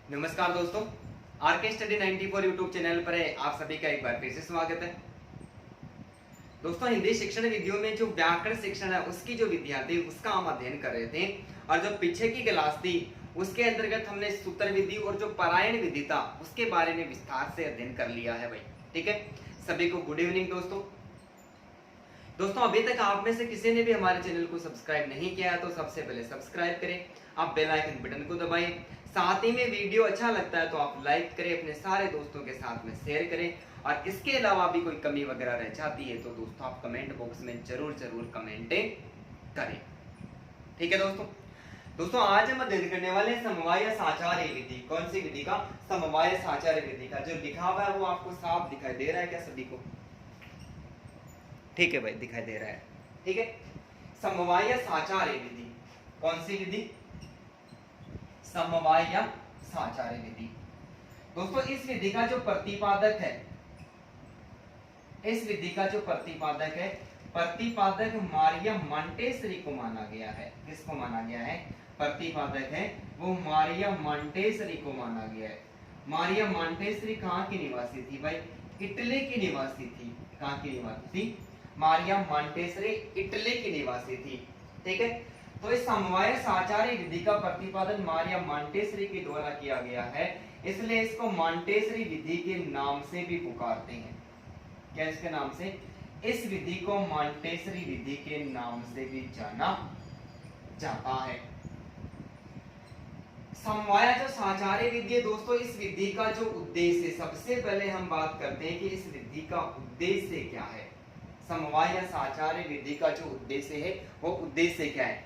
नमस्कार दोस्तों, R K study 94 YouTube channel पर है आप सभी का एक बार फिर से स्वागत है। दोस्तों, हिंदी शिक्षण विधियों में जो व्याकरण शिक्षण है उसकी जो विधियां थी उसका हम अध्ययन कर रहे थे और जो पीछे की क्लास थी उसके अंतर्गत हमने सूत्र विधि और जो परायण विधि था उसके बारे में विस्तार से अध्ययन कर लिया है भाई। ठीक है, सभी को गुड इवनिंग दोस्तों, अभी तक आप में से किसी ने भी हमारे चैनल को सब्सक्राइब नहीं किया है तो सबसे पहले सब्सक्राइब करें, आप बेल आइकन बटन को दबाएं। साथ ही में वीडियो अच्छा लगता है तो आप लाइक करें, अपने सारे दोस्तों के साथ में शेयर करें और इसके अलावा भी कोई कमी वगैरह रह जाती है तो दोस्तों आप कमेंट बॉक्स में जरूर कमेंट करें। ठीक है दोस्तों, आज हम अध्ययन करने वाले समवाय साचार्य विधि। कौन सी विधि का? समवाय साचार्य विधि का। जो लिखा हुआ है वो आपको साफ दिखाई दे रहा है क्या सभी को? ठीक है भाई, दिखाई दे रहा है। ठीक है, समवाय साचार्य विधि। कौन सी विधि? समवाय साचार्य विधि। दोस्तों, इस विधि का जो प्रतिपादक है, इस विधि का जो प्रतिपादक है, प्रतिपादक मारिया मॉन्टेसरी को माना गया है। किसको माना गया है? प्रतिपादक है वो मारिया मॉन्टेसरी को माना गया है। मारिया मॉन्टेसरी कहाँ की निवासी थी भाई? इटली की निवासी थी। कहाँ की निवासी थी? मारिया मॉन्टेसरी इटली की निवासी थी। ठीक है, तो इस समवाय साचार्य विधि का प्रतिपादन मारिया मॉन्टेसरी के द्वारा किया गया है, इसलिए इसको मॉन्टेसरी विधि के नाम से भी पुकारते हैं। क्या इसके नाम से? इस विधि को मॉन्टेसरी विधि के नाम से भी जाना जाता है। समवाय जो साचार्य विधि है दोस्तों, इस विधि का जो उद्देश्य, सबसे पहले हम बात करते हैं कि इस विधि का उद्देश्य क्या है। समवाय साचार्य विधि का जो उद्देश्य है वो उद्देश्य क्या है?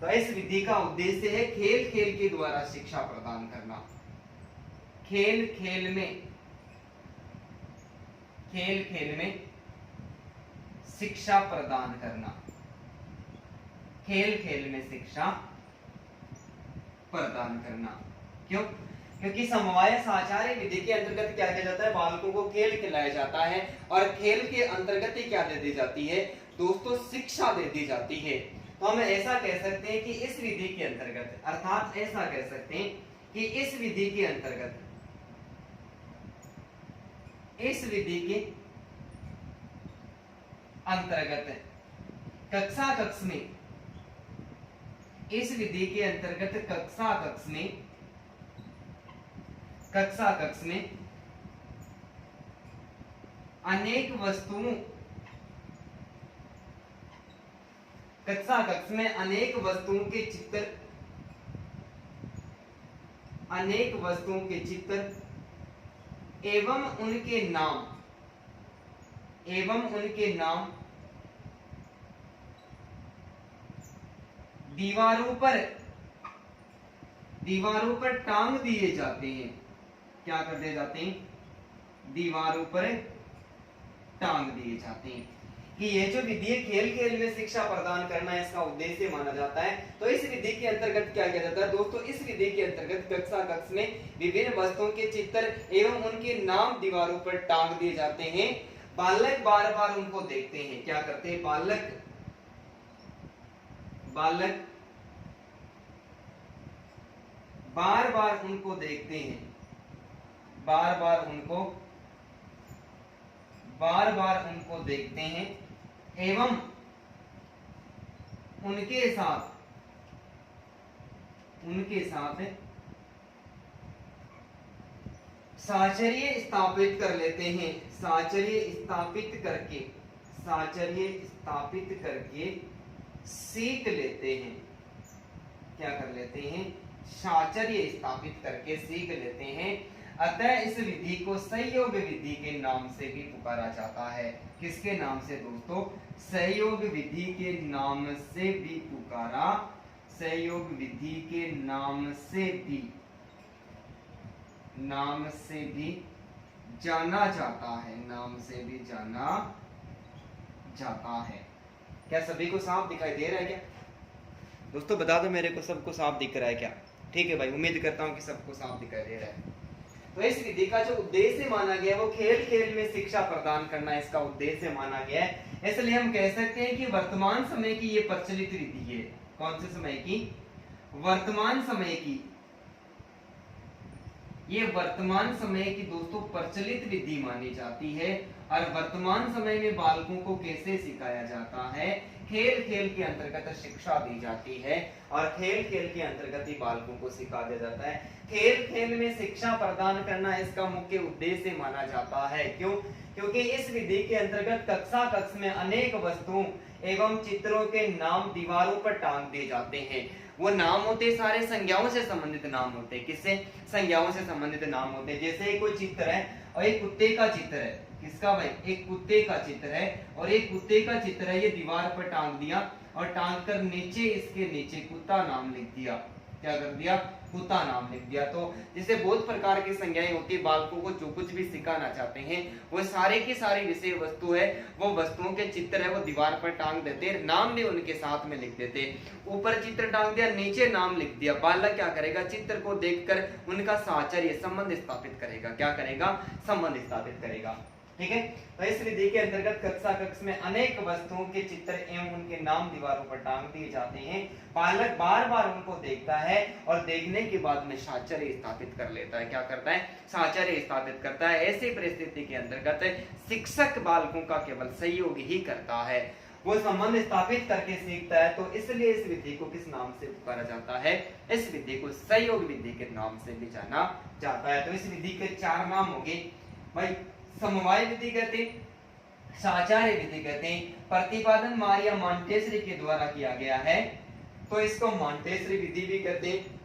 तो इस विधि का उद्देश्य है खेल खेल के द्वारा शिक्षा प्रदान करना। खेल खेल में शिक्षा प्रदान करना। खेल खेल में शिक्षा प्रदान करना। क्यों? क्योंकि समवाय साचार्य विधि के अंतर्गत क्या किया जाता है? बालकों को खेल खिलाया जाता है और खेल के अंतर्गत ही क्या दे दी जाती है दोस्तों? शिक्षा दे दी जाती है। तो हम ऐसा कह सकते हैं कि इस विधि के अंतर्गत, अर्थात ऐसा कह सकते हैं कि इस विधि के अंतर्गत, इस विधि के अंतर्गत कक्षा कक्ष में, इस विधि के अंतर्गत कक्षा कक्ष में अनेक वस्तुओं, कक्षा कक्ष में अनेक वस्तुओं के चित्र, अनेक वस्तुओं के चित्र एवं उनके नाम, दीवारों पर टांग दिए जाते हैं। क्या कर दिए जाते हैं? दीवारों पर टांग दिए जाते हैं। कि ये जो विधि है खेल खेल में शिक्षा प्रदान करना इसका उद्देश्य माना जाता है। तो इस विधि के अंतर्गत क्या किया जाता है दोस्तों? इस विधि के अंतर्गत कक्षा कक्ष में विभिन्न वस्तुओं के चित्र एवं उनके नाम दीवारों पर टांग दिए जाते हैं। बालक बार बार उनको देखते हैं। क्या करते हैं? बालक बार बार उनको देखते हैं, बार बार उनको देखते हैं एवं उनके साथ साचर्य स्थापित कर लेते हैं। साचर्य स्थापित करके सीख लेते हैं। क्या कर लेते हैं? साचर्य स्थापित करके सीख लेते हैं। अतः इस विधि को सहयोग विधि के नाम से भी पुकारा जाता है। किसके नाम से दोस्तों? सहयोग विधि के नाम से भी पुकारा, सहयोग विधि के नाम से भी जाना जाता है, नाम से भी जाना जाता है। क्या सभी को साफ दिखाई दे रहा है क्या दोस्तों? बता दो मेरे को, सबको साफ दिख रहा है क्या? ठीक है भाई, उम्मीद करता हूं कि सबको साफ दिखाई दे रहा है। तो इस विधि का जो उद्देश्य माना गया है वो खेल खेल में शिक्षा प्रदान करना इसका उद्देश्य माना गया है। इसलिए हम कह सकते हैं कि वर्तमान समय की ये प्रचलित विधि है। कौन से समय की? वर्तमान समय की ये वर्तमान समय की दोस्तों प्रचलित विधि मानी जाती है। और वर्तमान समय में बालकों को कैसे सिखाया जाता है? खेल खेल के अंतर्गत शिक्षा दी जाती है और खेल खेल के अंतर्गत ही बालकों को सिखा दिया जाता है। खेल खेल में शिक्षा प्रदान करना इसका मुख्य उद्देश्य माना जाता है। क्यों? क्योंकि इस विधि के अंतर्गत कक्षा कक्ष में अनेक वस्तुओं एवं चित्रों के नाम दीवारों पर टांग दिए जाते हैं। वो नाम होते सारे संज्ञाओं से संबंधित नाम होते। किससे? संज्ञाओं से संबंधित नाम होते। जैसे कोई चित्र है और एक कुत्ते का चित्र है। किसका भाई? एक कुत्ते का चित्र है और एक कुत्ते का चित्र है, ये दीवार पर टांग दिया और टांग कर नीचे इसके नीचे कुत्ता नाम लिख दिया। क्या कर दिया? कुत्ता नाम लिख दिया। तो जैसे बहुत प्रकार की संज्ञाएं होती है, बालकों को जो कुछ भी सिखाना चाहते हैं वो सारे की सारी विषय वस्तु है, वो वस्तुओं के चित्र है वो दीवार पर टांग देते, नाम भी उनके साथ में लिख देते। ऊपर चित्र टांग दिया, नीचे नाम लिख दिया। बालक क्या करेगा? चित्र को देखकर उनका साहचर्य संबंध स्थापित करेगा। क्या करेगा? संबंध स्थापित करेगा। ठीक है। तो इस विधि के अंतर्गत कक्षा कक्ष में अनेक वस्तुओं के चित्र एवं उनके नाम दीवारों पर टांग दिए जाते हैं। बालक बार बार उनको देखता है और देखने के बाद में साहचर्य स्थापित कर लेता है। क्या करता है? साहचर्य स्थापित करता है। ऐसी परिस्थिति के अंतर्गत शिक्षक बालकों का केवल सहयोग ही करता है, वो संबंध स्थापित करके सीखता है। तो इसलिए इस विधि को किस नाम से पुकारा जाता है? इस विधि को सहयोग विधि के नाम से भी जाना जाता है। तो इस विधि के 4 नाम हो गए भाई। समवाय विधि कहते हैं, साहचर्य विधि कहते हैं। प्रतिपादन मारिया मॉन्टेसरी के द्वारा किया गया है तो इसको मॉन्टेसरी विधि भी कहते हैं।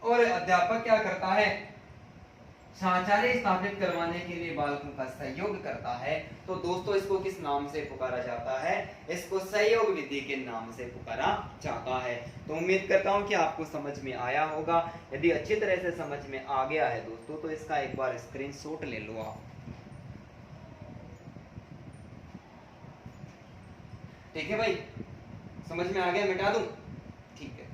और अध्यापक क्या करता है? साहचर्य स्थापित करवाने के लिए बालकों का सहयोग करता है। तो दोस्तों इसको किस नाम से पुकारा जाता है? इसको सहयोग विधि के नाम से पुकारा जाता है। तो उम्मीद करता हूं कि आपको समझ में आया होगा। यदि अच्छी तरह से समझ में आ गया है दोस्तों तो इसका एक बार स्क्रीनशॉट ले लो आप। ठीक है भाई, समझ में आ गया? मिटा दूं? ठीक है।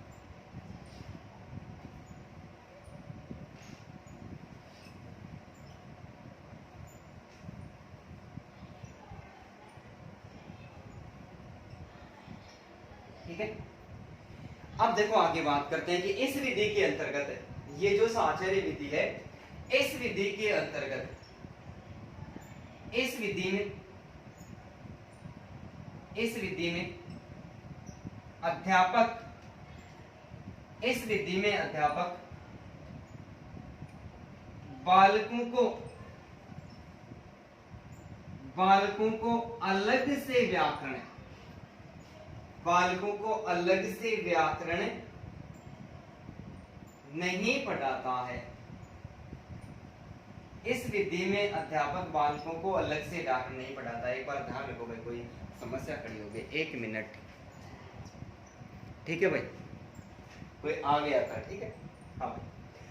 ठीक है, अब देखो आगे बात करते हैं कि इस विधि के अंतर्गत ये जो साहचर्य विधि है, इस विधि के अंतर्गत इस विधि में अध्यापक बालकों को अलग से व्याकरण नहीं पढ़ाता है। इस विधि में अध्यापक बालकों को अलग से व्याकरण नहीं पढ़ाता है। एक बार ध्यान रखो भाई, कोई समस्या खड़ी हो गई, 1 मिनट। ठीक है भाई, कोई आ गया था? ठीक है। हाँ,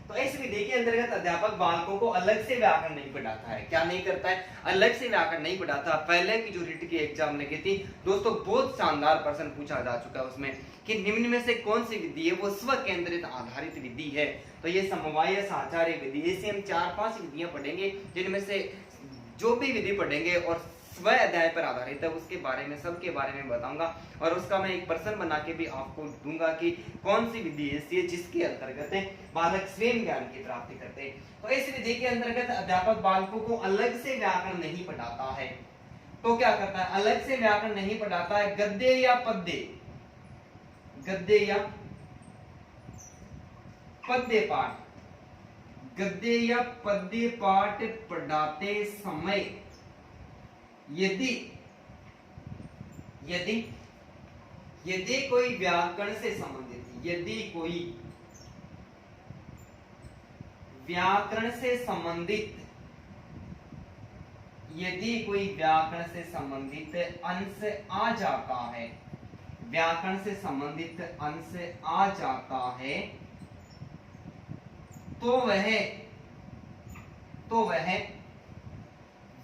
तो इस विधि के अंतर्गत अध्यापक बालकों को अलग से व्याकरण नहीं पढ़ाता है। क्या नहीं करता है? अलग से व्याकरण नहीं पढ़ाता। पहले की जो रिट की एग्जाम लगी थी दोस्तों, बहुत शानदार प्रश्न पूछा जा चुका है उसमें कि निम्न में से कौन सी विधि है वो स्व केंद्रित आधारित विधि है। तो ये समवाय साहचर्य विधि, इसे हम 4-5 विधियां पढ़ेंगे जिनमें से जो भी विधि पढ़ेंगे और स्व अध्याय पर आधारित है उसके बारे में, सबके बारे में बताऊंगा और उसका मैं एक प्रश्न बना के भी आपको दूंगा कि कौन सी विधि ऐसी है जिसके अंतर्गत बालक स्वयं ज्ञान की प्राप्ति करते हैं। तो इस विधि के अंतर्गत अध्यापक बालकों को अलग से व्याकरण नहीं पढ़ाता है। तो क्या करता है? अलग से व्याकरण नहीं पढ़ाता है। गद्य या पद्य पाठ पढ़ाते समय यदि कोई व्याकरण से संबंधित अंश आ जाता है, व्याकरण से संबंधित अंश आ जाता है तो वह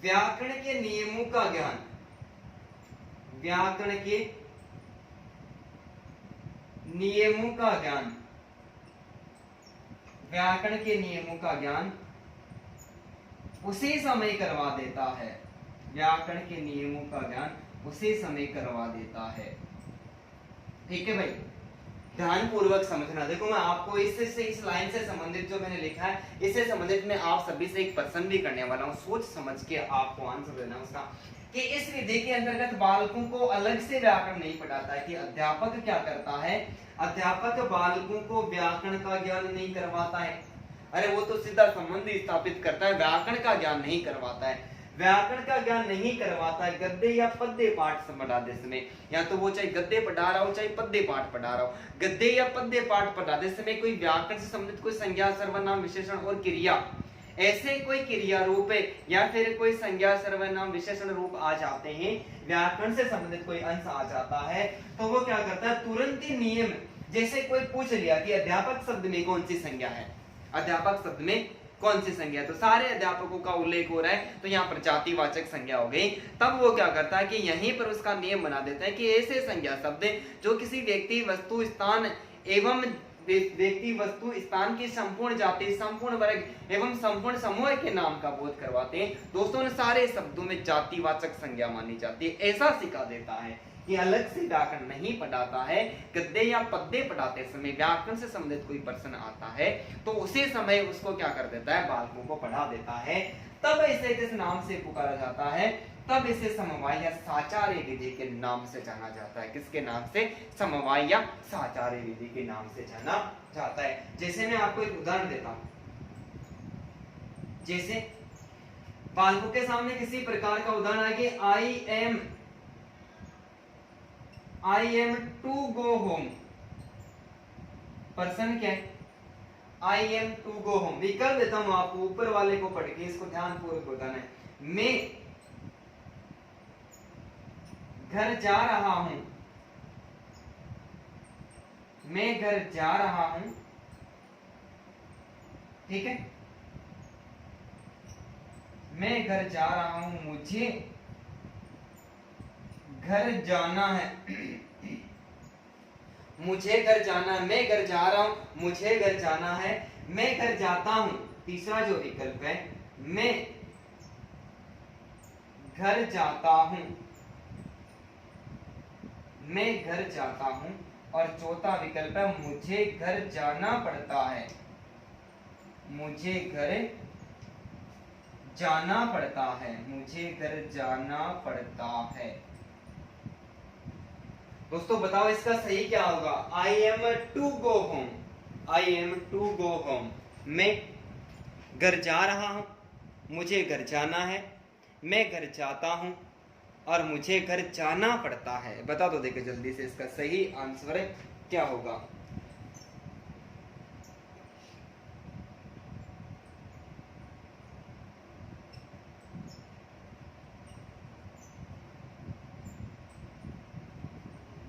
व्याकरण के नियमों का ज्ञान उसी समय करवा देता है। व्याकरण के नियमों का ज्ञान उसी समय करवा देता है। ठीक है भाई। ध्यान पूर्वक समझना। देखो मैं आपको इससे से इस लाइन से संबंधित जो मैंने लिखा है इससे संबंधित मैं आप सभी से एक प्रश्न भी करने वाला हूँ, सोच समझ के आपको आंसर देना उसका, कि इस विधि के अंतर्गत बालकों को अलग से व्याकरण नहीं पढ़ाता है, कि अध्यापक क्या करता है, अध्यापक बालकों को व्याकरण का ज्ञान नहीं करवाता है। अरे वो तो सीधा संबंध स्थापित करता है, व्याकरण का ज्ञान नहीं करवाता है। व्याकरण का ज्ञान नहीं करवाता है, गद्य या पद्य पाठ पढ़ाते समय, या तो वो चाहे गद्य पढ़ा रहा हो चाहे पद्य पाठ पढ़ा रहा हो, गद्य या पद्य पाठ पढ़ाते समय कोई व्याकरण से संबंधित कोई संज्ञा सर्वनाम विशेषण और क्रिया, ऐसे कोई क्रिया रूप है या फिर कोई संज्ञा सर्वनाम विशेषण रूप आ जाते हैं, व्याकरण से संबंधित कोई अंश आ जाता है, तो वो क्या करता है, तुरंत ही नियम, जैसे कोई पूछ लिया कि अध्यापक शब्द में कौन सी संज्ञा है, अध्यापक शब्द में कौन सी संज्ञा, तो सारे अध्यापकों का उल्लेख हो रहा है, तो यहाँ पर जातिवाचक संज्ञा हो गई। तब वो क्या करता है कि यहीं पर उसका नियम बना देता है कि ऐसे संज्ञा शब्द जो किसी व्यक्ति वस्तु स्थान एवं व्यक्ति वस्तु स्थान की संपूर्ण जाति, संपूर्ण वर्ग एवं संपूर्ण समूह के नाम का बोध करवाते हैं। दोस्तों ने सारे शब्दों में जातिवाचक संज्ञा मानी जाती है, ऐसा सिखा देता है कि अलग से व्याकरण नहीं पढ़ाता है। गद्य या पद्य पढ़ाते समय व्याकरण से संबंधित कोई प्रश्न आता है तो उसी समय उसको क्या कर देता है, बालकों को पढ़ा देता है। तब इसे किस नाम से पुकारा जाता है, तब इसे समवाय या साचार्य विधि के नाम से जाना जाता है। किसके नाम से, समवाय या साचार्य विधि के नाम से जाना जाता है। जैसे मैं आपको एक उदाहरण देता हूं, जैसे बालकों के सामने किसी प्रकार का उदाहरण है कि I am to go home, person क्या है, I am to go home। विकल्प देता हूं आपको, ऊपर वाले को पढ़ के इसको ध्यान पूर्वक बताना है। मैं घर जा रहा हूं, मैं घर जा रहा हूं, ठीक है, मैं घर जा रहा हूं, मुझे घर जाना है, मुझे घर जाना है, मैं घर जा रहा हूं, मुझे घर जाना है, मैं घर जाता हूं। तीसरा जो विकल्प है, मैं घर जाता हूं, मैं घर जाता हूं, और चौथा विकल्प है मुझे घर जाना पड़ता है, मुझे घर जाना पड़ता है, मुझे घर जाना पड़ता है। दोस्तों बताओ इसका सही क्या होगा, I am to go home, I am to go home। मैं घर जा रहा हूं, मुझे घर जाना है, मैं घर जाता हूं और मुझे घर जाना पड़ता है। बता दो देखो जल्दी से इसका सही आंसर क्या होगा।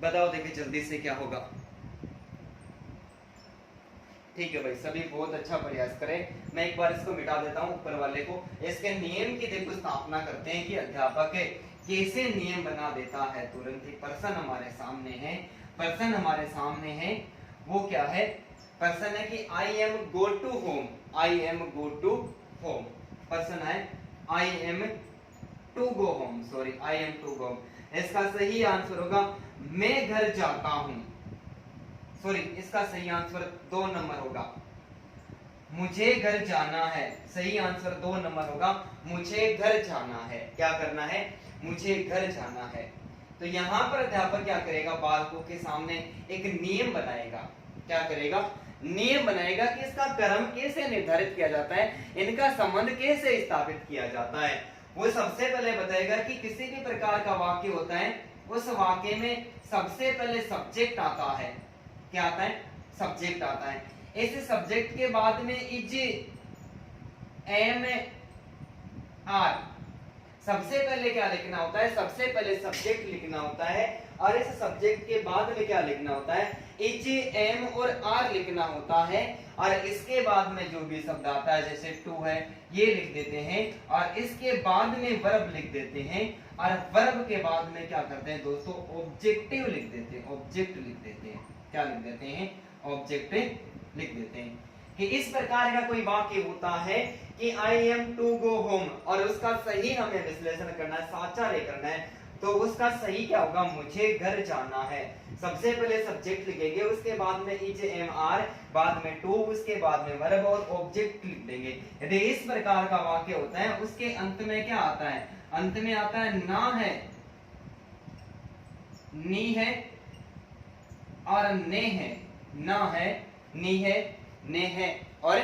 बताओ देखिए जल्दी से क्या होगा। ठीक है भाई, सभी बहुत अच्छा प्रयास करें। मैं एक बार इसको मिटा देता हूं ऊपर वाले को। इसके नियम की देखो स्थापना करते हैं कि अध्यापक कैसे नियम बना देता है। तुरंत ही पर्सन हमारे सामने है, पर्सन हमारे सामने है, वो क्या है, पर्सन है कि I am go to home, I am go to home, person है I am to go home, sorry I am to go. इसका सही आंसर होगा मैं घर जाता हूं, सॉरी इसका सही आंसर 2 नंबर होगा, मुझे घर जाना है। सही आंसर 2 नंबर होगा, मुझे घर जाना है। क्या करना है, मुझे घर जाना है। तो यहां पर अध्यापक क्या करेगा, बालकों के सामने एक नियम बनाएगा। क्या करेगा, नियम बनाएगा कि इसका क्रम कैसे निर्धारित किया जाता है, इनका संबंध कैसे स्थापित किया जाता है। वो सबसे पहले बताएगा कि किसी भी प्रकार का वाक्य होता है, उस वाक्य में सबसे पहले सब्जेक्ट आता है। क्या आता है, सब्जेक्ट आता है। इस सब्जेक्ट के बाद में इज, एम, आर, सबसे पहले क्या लिखना होता है, सबसे पहले सब्जेक्ट लिखना होता है, और इस सब्जेक्ट के बाद में क्या लिखना होता है, इज, एम और आर लिखना होता है। और इसके बाद में जो भी शब्द आता है, जैसे टू है, ये लिख देते हैं, और इसके बाद में वर्ब लिख देते हैं, और वर्ब के बाद में क्या करते हैं दोस्तों, ऑब्जेक्टिव लिख देते हैं, ऑब्जेक्ट लिख देते हैं। क्या लिख देते हैं, ऑब्जेक्टिव लिख देते हैं। कि इस प्रकार का कोई वाक्य होता है कि I am to go home, और उसका सही हमें विश्लेषण करना है, साचार्य करना है। तो उसका सही क्या होगा, मुझे घर जाना है। सबसे पहले सब्जेक्ट लिखेंगे, उसके बाद में इज एम आर, बाद में टू, उसके बाद में वर्ब और ऑब्जेक्ट लिख देंगे। यदि इस प्रकार का वाक्य होता है, उसके अंत में क्या आता है, अंत में आता है ना है, नी है और ने है। ना है, नी है, ने है और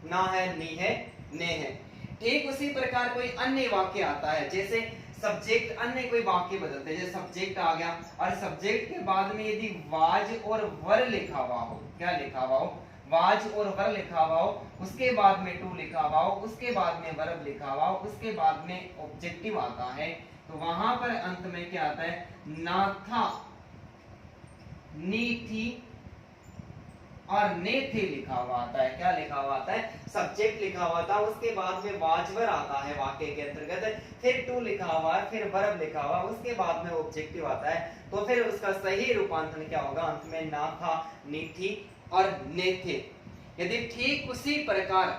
ना है, नी है, ने है। ठीक उसी प्रकार कोई अन्य वाक्य आता है, जैसे सब्जेक्ट, अन्य कोई वाक्य बदलते हैं, जैसे सब्जेक्ट आ गया और सब्जेक्ट के बाद में यदि वाज और वर लिखा हुआ हो, क्या लिखा हुआ हो, वाज और वर लिखा हुआ हो, उसके बाद में टू लिखा हुआ हो, उसके बाद में वर्ब लिखा हुआ हो, उसके बाद में ऑब्जेक्टिव आता है, तो वहां पर अंत में क्या आता है, ना था, नी थी और ने थे लिखा हुआ आता है। क्या लिखा हुआ आता है, सब्जेक्ट लिखा हुआ था, उसके बाद में वाजवर आता है वाक्य के अंतर्गत, फिर टू लिखा हुआ है, फिर वर्ब लिखा हुआ, उसके बाद में ऑब्जेक्टिव आता है, तो फिर उसका सही रूपांतरण क्या होगा, अंत में ना था, नी थी और ने थे। यदि ठीक उसी प्रकार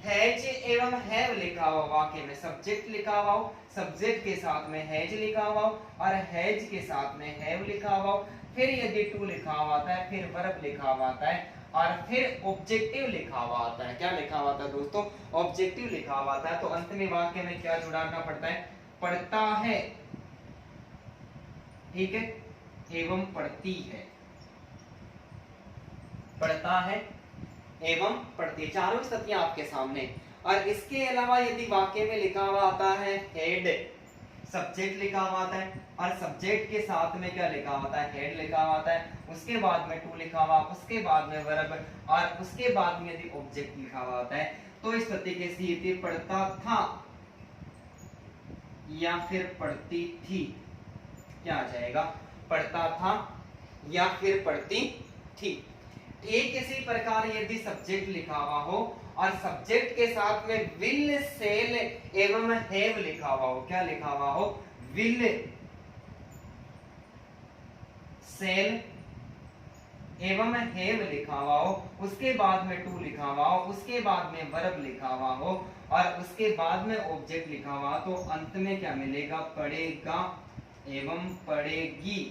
हैज एवं हैव लिखा हुआ वाक्य में सब्जेक्ट लिखा हुआ हो, सब्जेक्ट के साथ में हैज लिखा हुआ हो और हैज के साथ में हैव लिखा हुआ हो, फिर यदि टू लिखा हुआ आता है, फिर वर्ब लिखा हुआ आता है और फिर ऑब्जेक्टिव लिखा हुआ आता है। क्या लिखा हुआ आता है दोस्तों, ऑब्जेक्टिव लिखा हुआ आता है, तो अंत में वाक्य में क्या जुड़ाना पड़ता है, पढ़ता है, ठीक है, एवं पढ़ती है, पढ़ता है एवं पढ़ती, चारों स्थितियां आपके सामने। और इसके अलावा यदि वाक्य में लिखा हुआ आता है हेड, सब्जेक्ट लिखा हुआ आता है और सब्जेक्ट के साथ में क्या लिखा हुआ है, हेड लिखा हुआ आता है, उसके बाद में टू लिखा हुआ, उसके बाद में वर्ब और उसके बाद में यदि ऑब्जेक्ट लिखा हुआ होता है, तो इस स्थिति के सीधे पढ़ता था या फिर पढ़ती थी, क्या आ जाएगा, पढ़ता था या फिर पढ़ती थी। ठीक इसी प्रकार यदि सब्जेक्ट लिखा हुआ हो और सब्जेक्ट के साथ में विल, सेल एवं हैव लिखा हुआ हो, क्या लिखा हुआ हो, विल, सेल एवं हैव लिखा हुआ हो, उसके बाद में टू लिखा हुआ हो, उसके बाद में वर्ब लिखा हुआ हो और उसके बाद में ऑब्जेक्ट लिखा हुआ, तो अंत में क्या मिलेगा, पढ़ेगा एवं पढ़ेगी,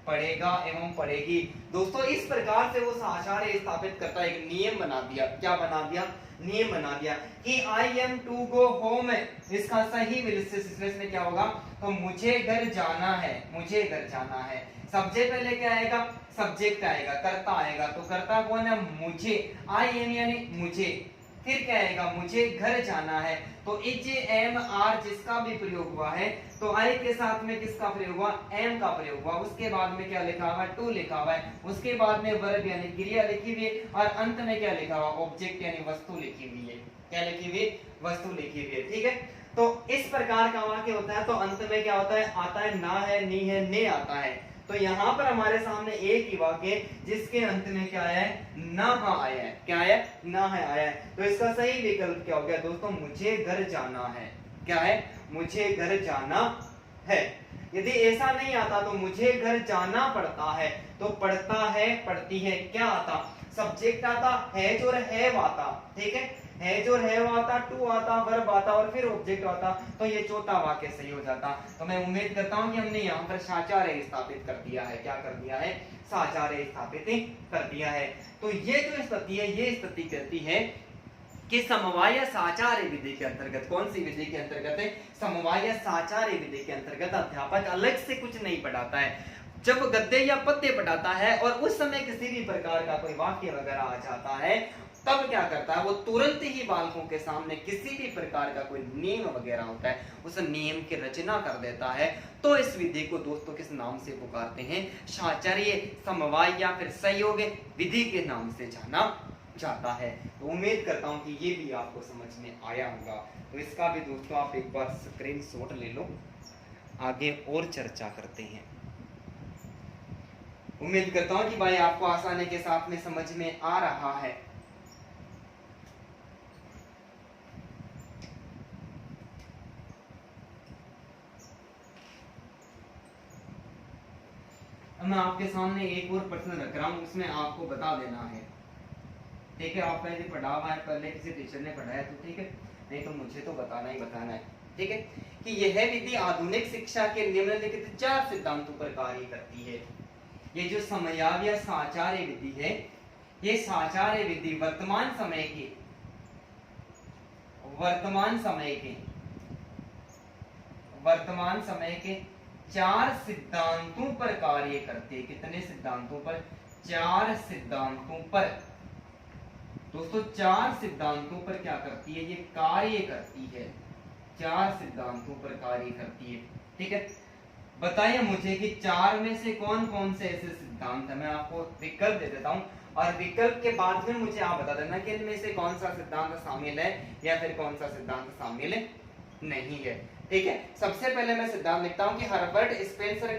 पढ़ेगा एवं पढ़ेगी। दोस्तों इस प्रकार से वो आचार्य स्थापित करता है, एक नियम बना दिया, क्या बना दिया, नियम बना दिया कि I am to go home, इसका सही विश्लेषण क्या होगा, तो मुझे घर जाना है, मुझे घर जाना है। सबसे पहले क्या आएगा, सब्जेक्ट आएगा, कर्ता आएगा, तो कर्ता कौन है, मुझे, आई एम यानी मुझे, फिर क्या आएगा, मुझे घर जाना है, तो इज एम आर जिसका भी प्रयोग हुआ है, तो आई के साथ में किसका प्रयोग हुआ, एम का प्रयोग हुआ, उसके बाद में क्या लिखा हुआ है, टू लिखा हुआ है, उसके बाद में वर्ब यानी क्रिया लिखी हुई है और अंत में क्या लिखा हुआ, ऑब्जेक्ट यानी वस्तु लिखी हुई है, क्या लिखी हुई, वस्तु लिखी हुई है, ठीक है। तो इस प्रकार का वाक्य होता है, तो अंत में क्या होता है, आता है ना है, नी है, ने आता है। तो यहाँ पर हमारे सामने एक ही वाक्य जिसके अंत में क्या आया है, ना आया है, क्या आया, ना है आया है, तो इसका सही विकल्प क्या हो गया दोस्तों, मुझे घर जाना है, क्या है, मुझे घर जाना है। यदि ऐसा नहीं आता तो मुझे घर जाना पड़ता है, तो पढ़ता है, पढ़ती है, क्या आता, सब्जेक्ट आता, हैज और हैव आता, ठीक है, हैज और हैव आता, टू आता, वर्ब आता और फिर ऑब्जेक्ट आता, तो ये चौथा वाक्य सही हो जाता। तो मैं उम्मीद करता हूं कि हमने यहाँ पर साचार्य स्थापित कर दिया है, क्या कर दिया है, साचार्य स्थापित कर दिया है। तो ये जो स्थिति है, ये स्थिति कहती है कि समवाय साचार्य विधि के अंतर्गत, कौन सी विधि के अंतर्गत है, समवाय साचार्य विधि के अंतर्गत अध्यापक अलग से कुछ नहीं पढ़ाता है। जब गद्य या पद्य पढ़ाता है और उस समय किसी भी प्रकार का कोई वाक्य वगैरह आ जाता है, तब क्या करता है, वो तुरंत ही बालकों के सामने किसी भी प्रकार का कोई नियम वगैरह होता है, उस नियम की रचना कर देता है। तो इस विधि को दोस्तों किस नाम से पुकारते हैं, साचार्य समवाय या फिर सहयोग विधि के नाम से जाना जाता है। तो उम्मीद करता हूं कि ये भी आपको समझ में आया होगा। तो इसका भी दोस्तों आप एक बार स्क्रीनशॉट ले लो, आगे और चर्चा करते हैं। उम्मीद करता हूं कि भाई आपको आसानी के साथ में समझ में आ रहा है। मैं आपके सामने एक और प्रश्न रख रहा हूं, उसमें आपको बता देना है, ठीक है। आपका यदि पढ़ा हुआ है, पहले किसी टीचर ने पढ़ाया तो ठीक है, नहीं तो मुझे तो बताना ही बताना है। ठीक है, कि यह विधि आधुनिक शिक्षा के निम्नलिखित 4 सिद्धांतों पर कार्य करती है। ये जो समयाव्य साचार्य विधि है, ये साचार्य विधि वर्तमान समय के 4 सिद्धांतों पर कार्य करते हैं। कितने सिद्धांतों पर? 4 सिद्धांतों पर। दोस्तों 4 सिद्धांतों पर क्या करती है? ये कार्य करती है, 4 सिद्धांतों पर कार्य करती है। ठीक है, बताइए मुझे कि 4 में से कौन कौन से ऐसे सिद्धांत है। मैं आपको विकल्प दे देता हूं और विकल्प के बाद में मुझे आप बता देना कि इनमें से कौन सा सिद्धांत शामिल है या फिर कौन सा सिद्धांत शामिल नहीं है। ठीक है, सबसे पहले मैं सिद्धांत लिखता हूं कि हर्बर्ट स्पेंसर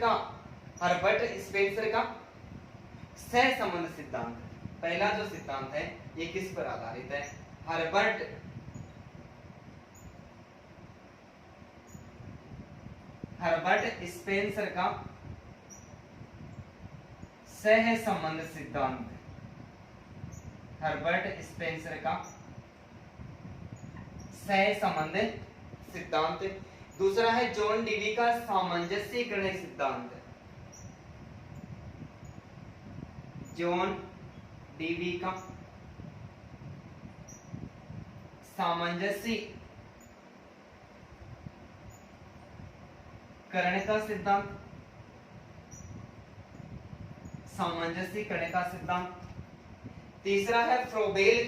का सहसंबंध सिद्धांत। पहला जो सिद्धांत है ये किस पर आधारित है? हर्बर्ट स्पेंसर का सहसंबंध सिद्धांत। हर्बर्ट स्पेंसर का सहसंबंध सिद्धांत। दूसरा है जॉन डीवी का सामंजस्यीकरण सिद्धांत। जॉन डीवी का सामंजस्यीकरण का सिद्धांत। सामंजस्यीकरण का सिद्धांत। तीसरा है फ्रोबेल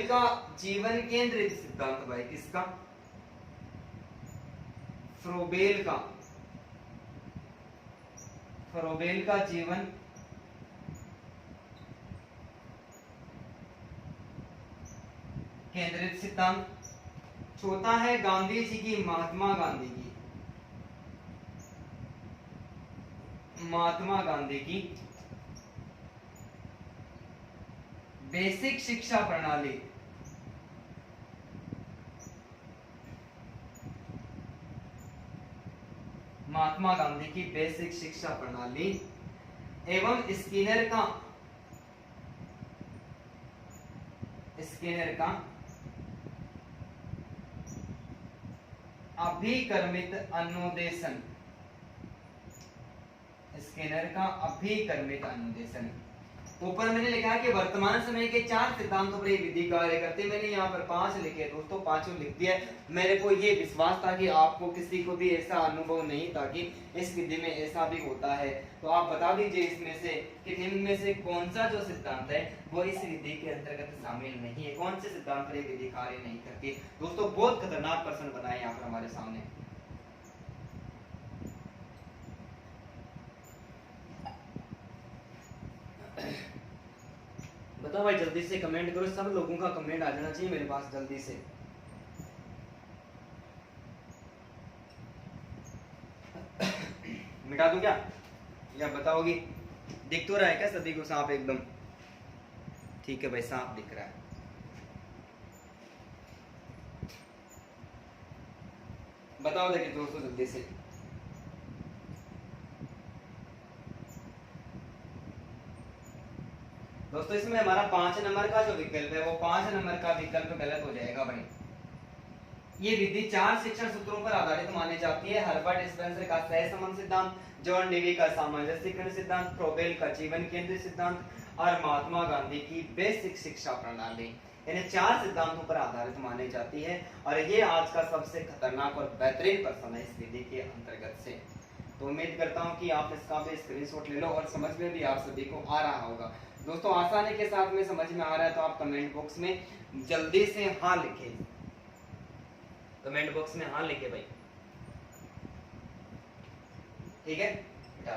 का जीवन केंद्रित सिद्धांत। भाई किसका? फ्रोबेल का जीवन केंद्रित सिद्धांत। चौथा है महात्मा गांधी की बेसिक शिक्षा प्रणाली। महात्मा गांधी की बेसिक शिक्षा प्रणाली एवं स्किनर का अभिकर्मित अनुदेशन। स्किनर का अभिकर्मित अनुदेशन। ऊपर मैंने लिखा है कि वर्तमान समय के 4 सिद्धांतों पर विधि कार्य करती है। मैंने यहाँ पर 5 लिखे दोस्तों, 5 लिख दिया। मेरे को ये विश्वास था कि आपको किसी को भी ऐसा अनुभव नहीं था कि इस विधि में ऐसा भी होता है। तो आप बता दीजिए इसमें से कि इनमें से कौन सा जो सिद्धांत है वो इस विधि के अंतर्गत शामिल नहीं है। कौन से सिद्धांत पर विधि कार्य नहीं करती। दोस्तों बहुत खतरनाक प्रश्न बनाए यहाँ पर हमारे सामने। बताओ भाई, जल्दी से कमेंट करो। सब लोगों का कमेंट आ जाना चाहिए मेरे पास जल्दी से। मिटा दूं क्या या बताओगी? दिख तो रहा है क्या सभी को सांप एकदम? ठीक है भाई, सांप दिख रहा है। बताओ देखिए दोस्तों जल्दी से। दोस्तों इसमें हमारा 5 नंबर का जो विकल्प है वो 5 नंबर का विकल्प गलत हो जाएगा भाई। ये विधि 4 शिक्षण सूत्रों पर आधारित मानी जाती है। हर्बर्ट स्पेंसर का सहसंबंध सिद्धांत, जॉन डीवी का सामंजस्यीकरण सिद्धांत, फ्रोबेल का जीवन केंद्रित सिद्धांत और महात्मा गांधी की बेसिक शिक्षा प्रणाली। इन्हें 4 सिद्धांतों पर आधारित मानी जाती है और ये आज का सबसे खतरनाक और बेहतरीन प्रश्न है इस विधि के अंतर्गत से। तो उम्मीद करता हूँ कि आप इसका भी स्क्रीनशॉट ले लो और समझ में भी आप सभी को आ रहा होगा। दोस्तों आसानी के साथ में समझ में आ रहा है तो आप कमेंट बॉक्स में जल्दी से हाँ लिखें। कमेंट बॉक्स में हाँ लिखे भाई। ठीक है, बेटा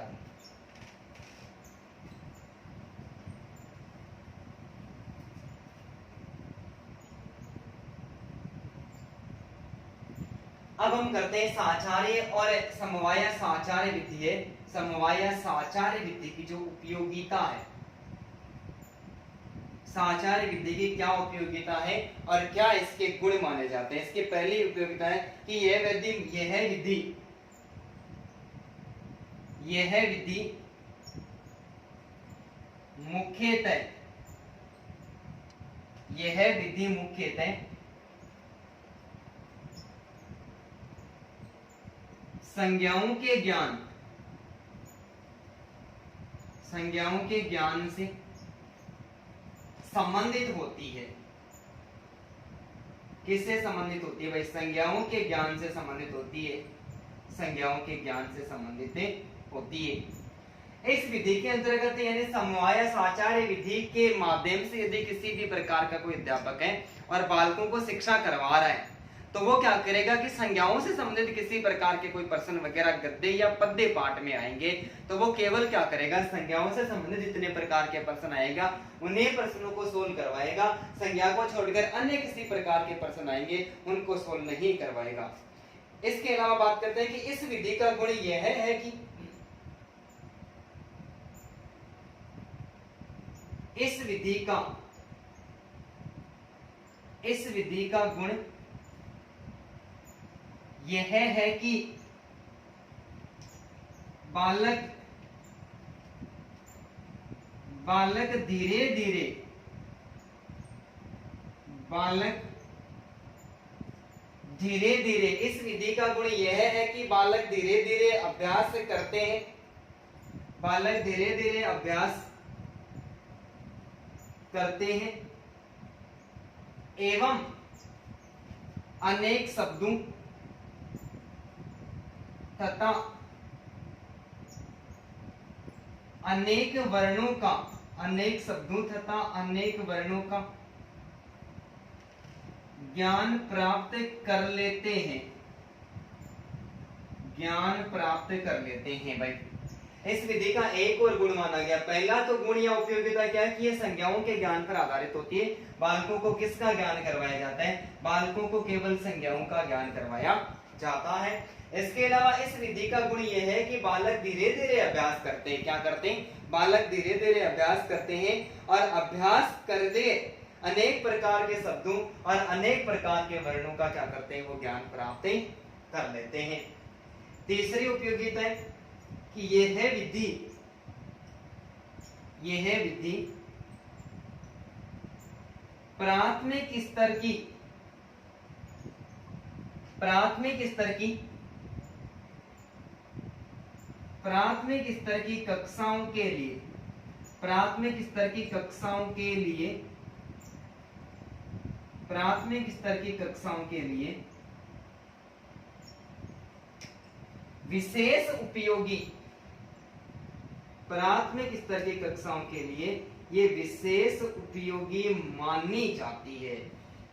अब हम करते हैं साचार्य और समवाय साचार्य विधि है। समवाय साचार्य विधि की जो उपयोगिता है, साचार्य विधि की क्या उपयोगिता है और क्या इसके गुण माने जाते हैं। इसकी पहली उपयोगिता है कि यह विधि मुख्यतः संज्ञाओं के ज्ञान से संबंधित होती है। किससे संबंधित होती है भाई? संज्ञाओं के ज्ञान से संबंधित होती है। संज्ञाओं के ज्ञान से संबंधित होती है। इस विधि के अंतर्गत यानी समवाय साचार्य विधि के माध्यम से यदि किसी भी प्रकार का कोई अध्यापक है और बालकों को शिक्षा करवा रहा है तो वो क्या करेगा कि संज्ञाओं से संबंधित किसी प्रकार के कोई प्रश्न वगैरह गद्य या पद्य पाठ में आएंगे तो वो केवल क्या करेगा, संज्ञाओं से संबंधित जितने प्रकार के प्रश्न आएगा उन्हीं प्रश्नों को सोल्व करवाएगा। संज्ञा को छोड़कर अन्य किसी प्रकार के प्रश्न आएंगे उनको सोल्व नहीं करवाएगा। इसके अलावा बात करते हैं कि इस विधि का गुण यह है कि इस विधि का गुण यह है कि बालक धीरे धीरे इस विधि का गुण यह है कि बालक धीरे धीरे अभ्यास करते हैं। बालक धीरे धीरे अभ्यास करते हैं एवं अनेक शब्दों तथा अनेक वर्णों का, अनेक शब्दों तथा अनेक वर्णों का ज्ञान प्राप्त कर लेते हैं। ज्ञान प्राप्त कर लेते हैं भाई। इस विधि का एक और गुण माना गया। पहला तो गुण या उपयोगिता क्या है कि ये संज्ञाओं के ज्ञान पर आधारित होती है। बालकों को किसका ज्ञान करवाया जाता है? बालकों को केवल संज्ञाओं का ज्ञान करवाया जाता है। इसके अलावा इस विधि का गुण यह है कि बालक धीरे धीरे अभ्यास करते हैं। क्या करते हैं? बालक धीरे धीरे अभ्यास करते हैं और अभ्यास करते अनेक प्रकार के शब्दों और अनेक प्रकार के वर्णों का क्या करते हैं? वो ज्ञान प्राप्त कर लेते हैं। तीसरी उपयोगिता है कि यह विधि प्राथमिक स्तर की कक्षाओं के लिए विशेष उपयोगी, प्राथमिक स्तर की कक्षाओं के लिए ये विशेष उपयोगी मानी जाती है।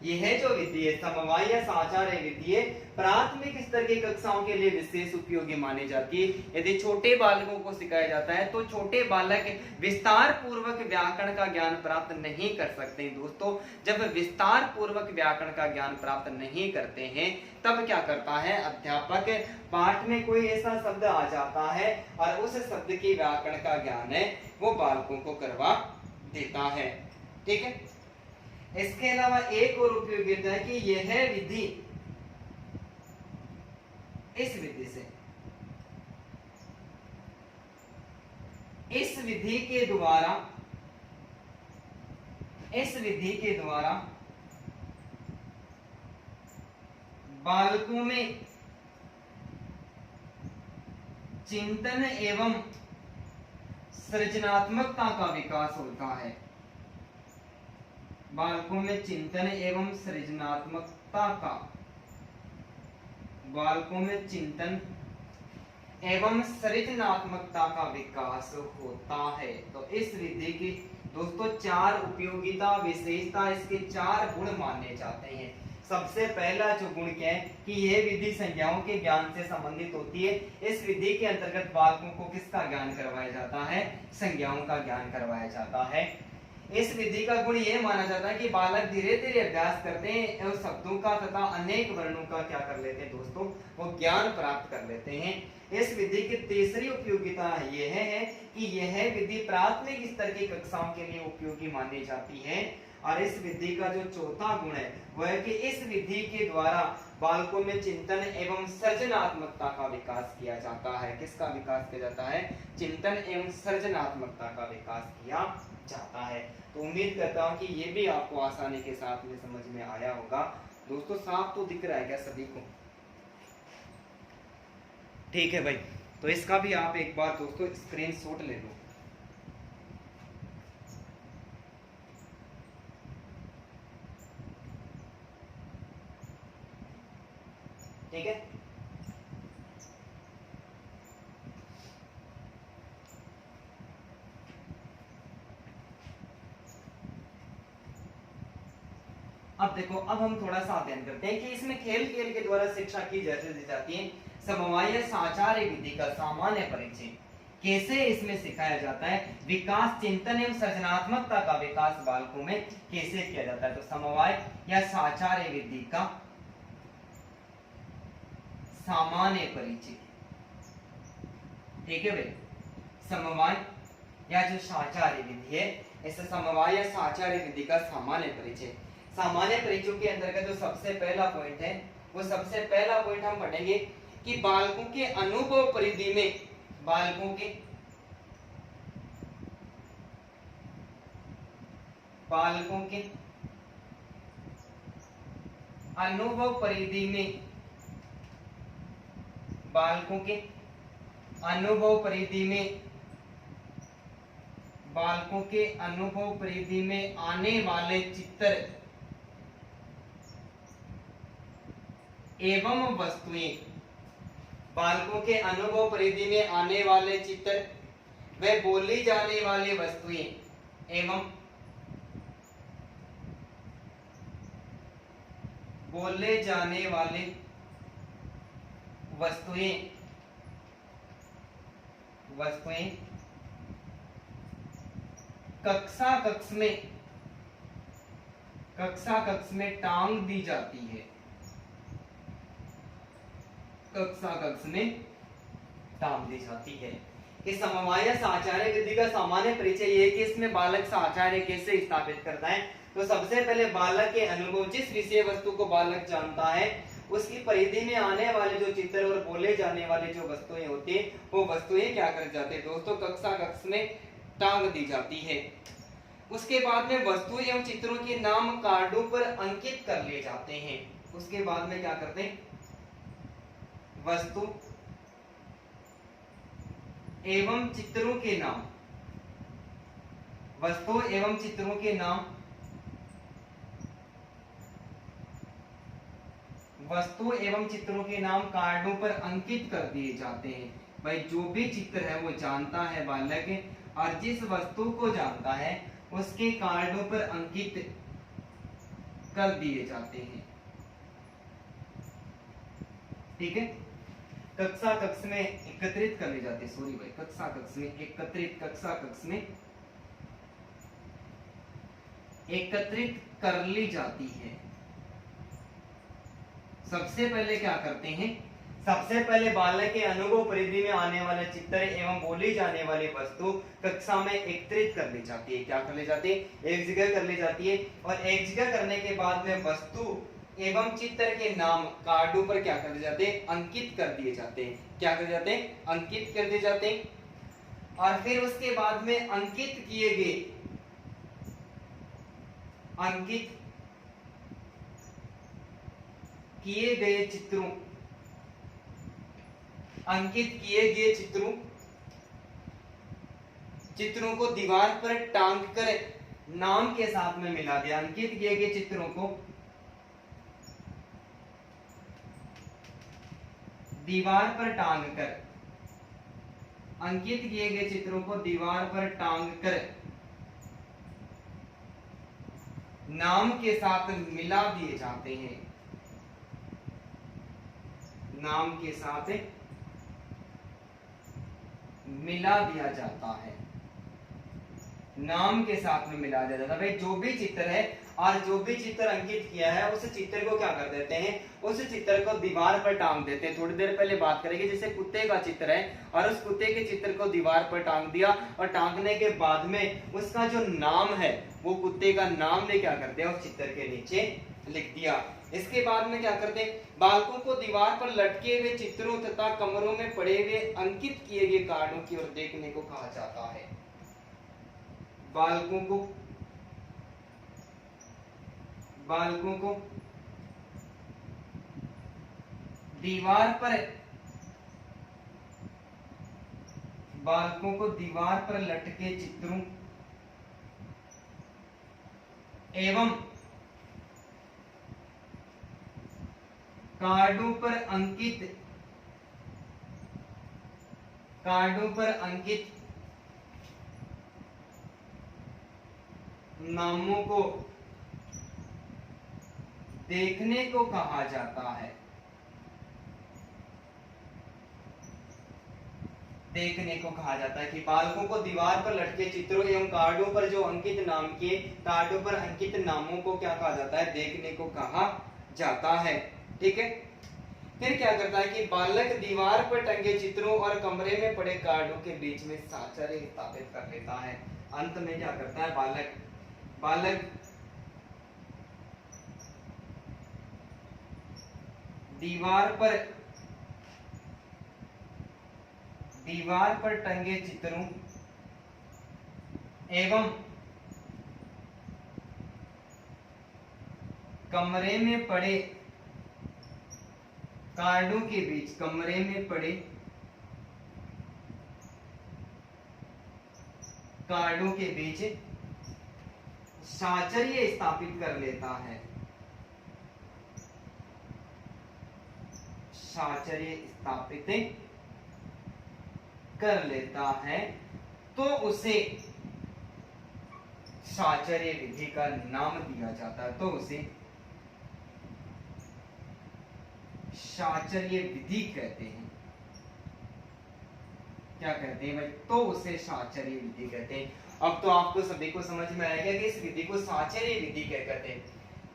यह जो विधि है समवाय या साचार्य विधि है प्राथमिक स्तर की कक्षाओं के लिए विशेष उपयोगी मानी जाती है। यदि छोटे बालकों को सिखाया जाता है तो छोटे बालक विस्तार पूर्वक व्याकरण का ज्ञान प्राप्त नहीं कर सकते। दोस्तों, जब विस्तार पूर्वक व्याकरण का ज्ञान प्राप्त नहीं करते हैं तब क्या करता है अध्यापक? पाठ में कोई ऐसा शब्द आ जाता है और उस शब्द की व्याकरण का ज्ञान है वो बालकों को करवा देता है। ठीक है। इसके अलावा एक और उपयोगिता है कि यह विधि इस विधि के द्वारा बालकों में चिंतन एवं सृजनात्मकता का विकास होता है। बालकों में चिंतन एवं सृजनात्मकता का विकास होता है। तो इस विधि की दोस्तों चार उपयोगिता, विशेषता, इसके चार गुण माने जाते हैं। सबसे पहला जो गुण क्या है कि यह विधि संज्ञाओं के ज्ञान से संबंधित होती है। इस विधि के अंतर्गत बालकों को किसका ज्ञान करवाया जाता है? संज्ञाओं का ज्ञान करवाया जाता है। इस विधि का गुण यह माना जाता है कि बालक धीरे धीरे अभ्यास करते हैं और शब्दों का तथा अनेक वर्णों का क्या कर लेते हैं दोस्तों? वो ज्ञान प्राप्त कर लेते हैं। इस विधि की तीसरी उपयोगिता यह है कि यह विधि प्राथमिक स्तर की कक्षाओं के लिए उपयोगी मानी जाती है। और इस विधि का जो चौथा गुण है वह है कि इस विधि के द्वारा बालकों में चिंतन एवं सृजनात्मकता का विकास किया जाता है। किसका विकास किया जाता है? चिंतन एवं सृजनात्मकता का विकास किया जाता है। तो उम्मीद करता हूं कि ये भी आपको आसानी के साथ में समझ में आया होगा। दोस्तों, साफ तो दिख रहा है क्या सभी को? ठीक है भाई, तो इसका भी आप एक बार दोस्तों स्क्रीनशॉट ले लो। ठीक है, अब देखो, अब हम थोड़ा सा अध्ययन करते हैं कि इसमें खेल खेल के द्वारा शिक्षा की जैसे दी जाती है। समवाय साचार्य विधि का सामान्य परिचय कैसे इसमें सिखाया जाता है, विकास चिंतन एवं सृजनात्मकता का विकास बालकों में कैसे किया जाता है। तो समवाय या साचार्य विधि का सामान्य परिचय, ठीक है भाई, समवाय या जो साचार्य विधि है, इस समवाय या साचार्य विधि का सामान्य परिचय। सामान्य परिचय के अंतर्गत जो सबसे पहला पॉइंट है, वो सबसे पहला पॉइंट हम पढ़ेंगे कि बालकों के अनुभव परिधि में, बालकों के अनुभव परिधि में, बालकों के अनुभव परिधि में, बालकों के अनुभव परिधि में आने वाले चित्र एवं वस्तुएं, बालकों के अनुभव परिधि में आने वाले चित्र व बोली जाने वाली वस्तुएं एवं बोले जाने वाले वस्तुएं कक्षा कक्ष में टांग दी जाती है, कक्षा कक्ष में टांग दी जाती है। इस समवाय साचार्य विधि का सामान्य परिचय ये है कि इसमें बालक साचार्य कैसे स्थापित करता है। तो सबसे पहले बालक के अनुभव, जिस विषय वस्तु को बालक जानता है उसकी परिधि में आने वाले जो चित्र और बोले जाने वाले जो वस्तुएं होती है, वो वस्तुएं क्या कर जाते हैं दोस्तों, कक्षा कक्ष में टांग दी जाती है। उसके बाद में वस्तु एवं चित्रों के नाम कार्डों पर अंकित कर लिए जाते हैं। उसके बाद में क्या करते हैं, वस्तु एवं चित्रों के नाम, वस्तु एवं चित्रों के नाम, वस्तु एवं चित्रों के नाम कार्डों पर अंकित कर दिए जाते हैं। भाई जो भी चित्र है वो जानता है बालक, और जिस वस्तु को जानता है उसके कार्डों पर अंकित कर दिए जाते हैं। ठीक है, कक्षा कक्ष में एकत्रित कर ली जाती है, सॉरी भाई, कक्षा कक्ष में एकत्रित, कक्षा कक्ष में एकत्रित कर ली जाती है। सबसे पहले क्या करते हैं, सबसे पहले बालक के अनुभव परिधि में आने वाले चित्र एवं बोली जाने वाली वस्तु कक्षा में एकत्रित कर ली जाती है। क्या कर ली जाती है, एक जगह कर ली जाती है, और एक जगह करने के बाद में वस्तु एवं चित्र के नाम कार्डों पर क्या कर दिए जाते हैं, अंकित कर दिए जाते हैं। क्या कर जाते हैं, अंकित कर दिए जाते हैं। और फिर उसके बाद में अंकित किए गए, अंकित किए गए चित्रों, अंकित किए गए चित्रों को दीवार पर टांग कर नाम के साथ में मिला दिया। अंकित किए गए चित्रों को दीवार पर टांग कर, अंकित किए गए चित्रों को दीवार पर टांग कर नाम के साथ मिला दिए जाते हैं। नाम के साथ मिला दिया जाता है, नाम के साथ में मिला दिया जाता है। भाई जो भी चित्र है और जो भी चित्र अंकित किया है उस चित्र को क्या कर देते हैं, उस चित्र को दीवार पर टांग देते हैं। थोड़ी देर पहले बात करेंगे, जैसे कुत्ते का चित्र है और उस कुत्ते के चित्र को दीवार पर टांग दिया, और टांगने के बाद में उसका जो नाम है वो कुत्ते का नाम में क्या करते हैं, उस चित्र के नीचे लिख दिया। इसके बाद में क्या करते हैं, बालकों को दीवार पर लटके हुए चित्रों तथा कमरों में पड़े हुए अंकित किए गए कार्डों की ओर देखने को कहा जाता है। बालकों को दीवार पर बालकों को दीवार पर लटके चित्रों एवं कार्डों पर अंकित नामों को देखने को कहा जाता है। देखने को कहा जाता है कि बालकों को दीवार पर लटके चित्रों एवं कार्डों पर जो अंकित नाम के कार्डों पर अंकित नामों को क्या कहा जाता है? देखने को कहा जाता है। ठीक है, फिर क्या करता है कि बालक दीवार पर टंगे चित्रों और कमरे में पड़े कार्डों के बीच में साचर्य स्थापित कर लेता है। अंत में क्या करता है बालक दीवार पर टंगे चित्रों एवं कमरे में पड़े कार्डों के बीच साचर्य स्थापित कर लेता है। साचर्य स्थापित कर लेता है तो उसे साचर्य विधि का नाम दिया जाता है। तो उसे साचर्य विधि कहते हैं। क्या कहते हैं भाई? तो उसे साचर्य विधि कहते हैं। अब तो आपको सभी को समझ में आएगा कि इस विधि को साचर्य विधि क्या कहते हैं।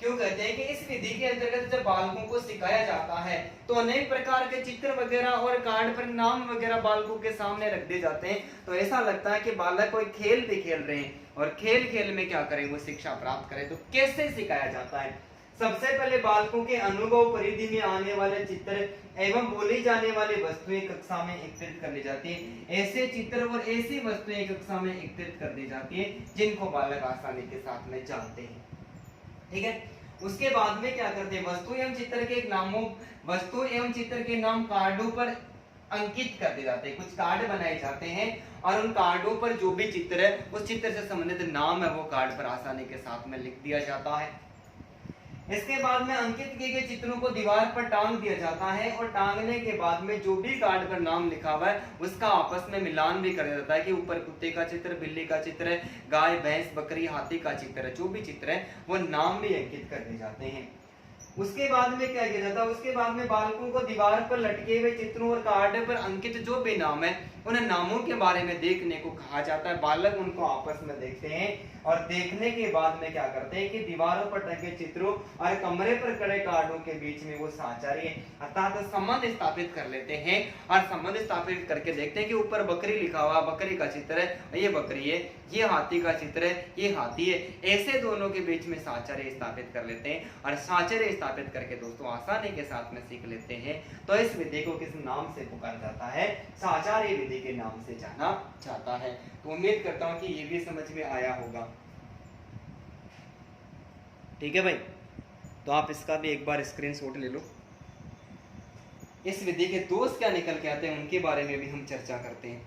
क्यों कहते हैं कि इस विधि के अंतर्गत जब बालकों को सिखाया जाता है तो अनेक प्रकार के चित्र वगैरह और कार्ड पर नाम वगैरह बालकों के सामने रख दिए जाते हैं, तो ऐसा लगता है कि बालक कोई खेल भी खेल रहे हैं और खेल में क्या करें, वो शिक्षा प्राप्त करें। तो कैसे सिखाया जाता है? सबसे पहले बालकों के अनुभव परिधि में आने वाले चित्र एवं बोली जाने वाली वस्तुएं कक्षा में एकत्रित कर ली जाती है। ऐसे चित्र और ऐसी वस्तुएं कक्षा में एकत्रित कर दी जाती है जिनको बालक आसानी के साथ में जानते हैं। ठीक है, उसके बाद में क्या करते हैं, वस्तु एवं चित्र के नाम कार्डों पर अंकित कर दिए जाते हैं। कुछ कार्ड बनाए जाते हैं और उन कार्डों पर जो भी चित्र है उस चित्र से संबंधित नाम है वो कार्ड पर आसानी के साथ में लिख दिया जाता है। इसके बाद में अंकित किए गए चित्रों को दीवार पर टांग दिया जाता है और टांगने के बाद में जो भी कार्ड पर नाम लिखा हुआ है उसका आपस में मिलान भी कर दिया जाता है कि ऊपर कुत्ते का चित्र, बिल्ली का चित्र है, गाय, भैंस, बकरी, हाथी का चित्र है, जो भी चित्र है वो नाम भी अंकित कर दिए जाते हैं। उसके बाद में क्या किया जाता है, उसके बाद में बालकों को दीवार पर लटके हुए चित्रों और कार्ड पर अंकित जो भी नाम है उन नामों के बारे में देखने को कहा जाता है। बालक उनको आपस में देखते हैं और देखने के बाद में क्या करते हैं कि दीवारों पर टंगे चित्रों और कमरे पर खड़े कार्डों के बीच में वो साचर्य अर्थात संबंध स्थापित कर लेते हैं और संबंध स्थापित करके देखते हैं कि ऊपर बकरी लिखा हुआ, बकरी का चित्र है, ये बकरी है, ये हाथी का चित्र है, ये हाथी है। ऐसे दोनों के बीच में साचर्य स्थापित कर लेते हैं और साचर्य स्थापित करके दोस्तों आसानी के साथ में सीख लेते हैं। तो इस विधि को किस नाम से पुकारा जाता है? साचार्य विधि के नाम से जाना जाता है। तो उम्मीद करता हूं कि ये भी समझ में आया होगा। ठीक है भाई, तो आप इसका भी एक बार स्क्रीनशॉट ले लो। इस विधि के दोष क्या निकल के आते हैं उनके बारे में भी हम चर्चा करते हैं।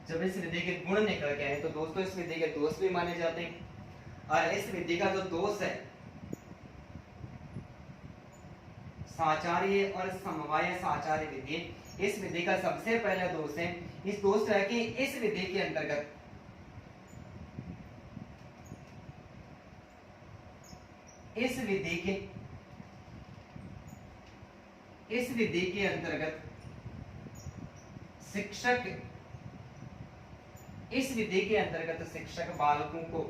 जब इस विधि के गुण निकल के आए तो दोस्तों इस विधि के दोष भी माने जाते हैं। और इस विधि का जो दोष है साचार्य और समवाय साचार्य विधि, इस विधि का सबसे पहला दोष है, इस दोष है कि इस विधि के अंतर्गत इस विधि के अंतर्गत शिक्षक बालकों को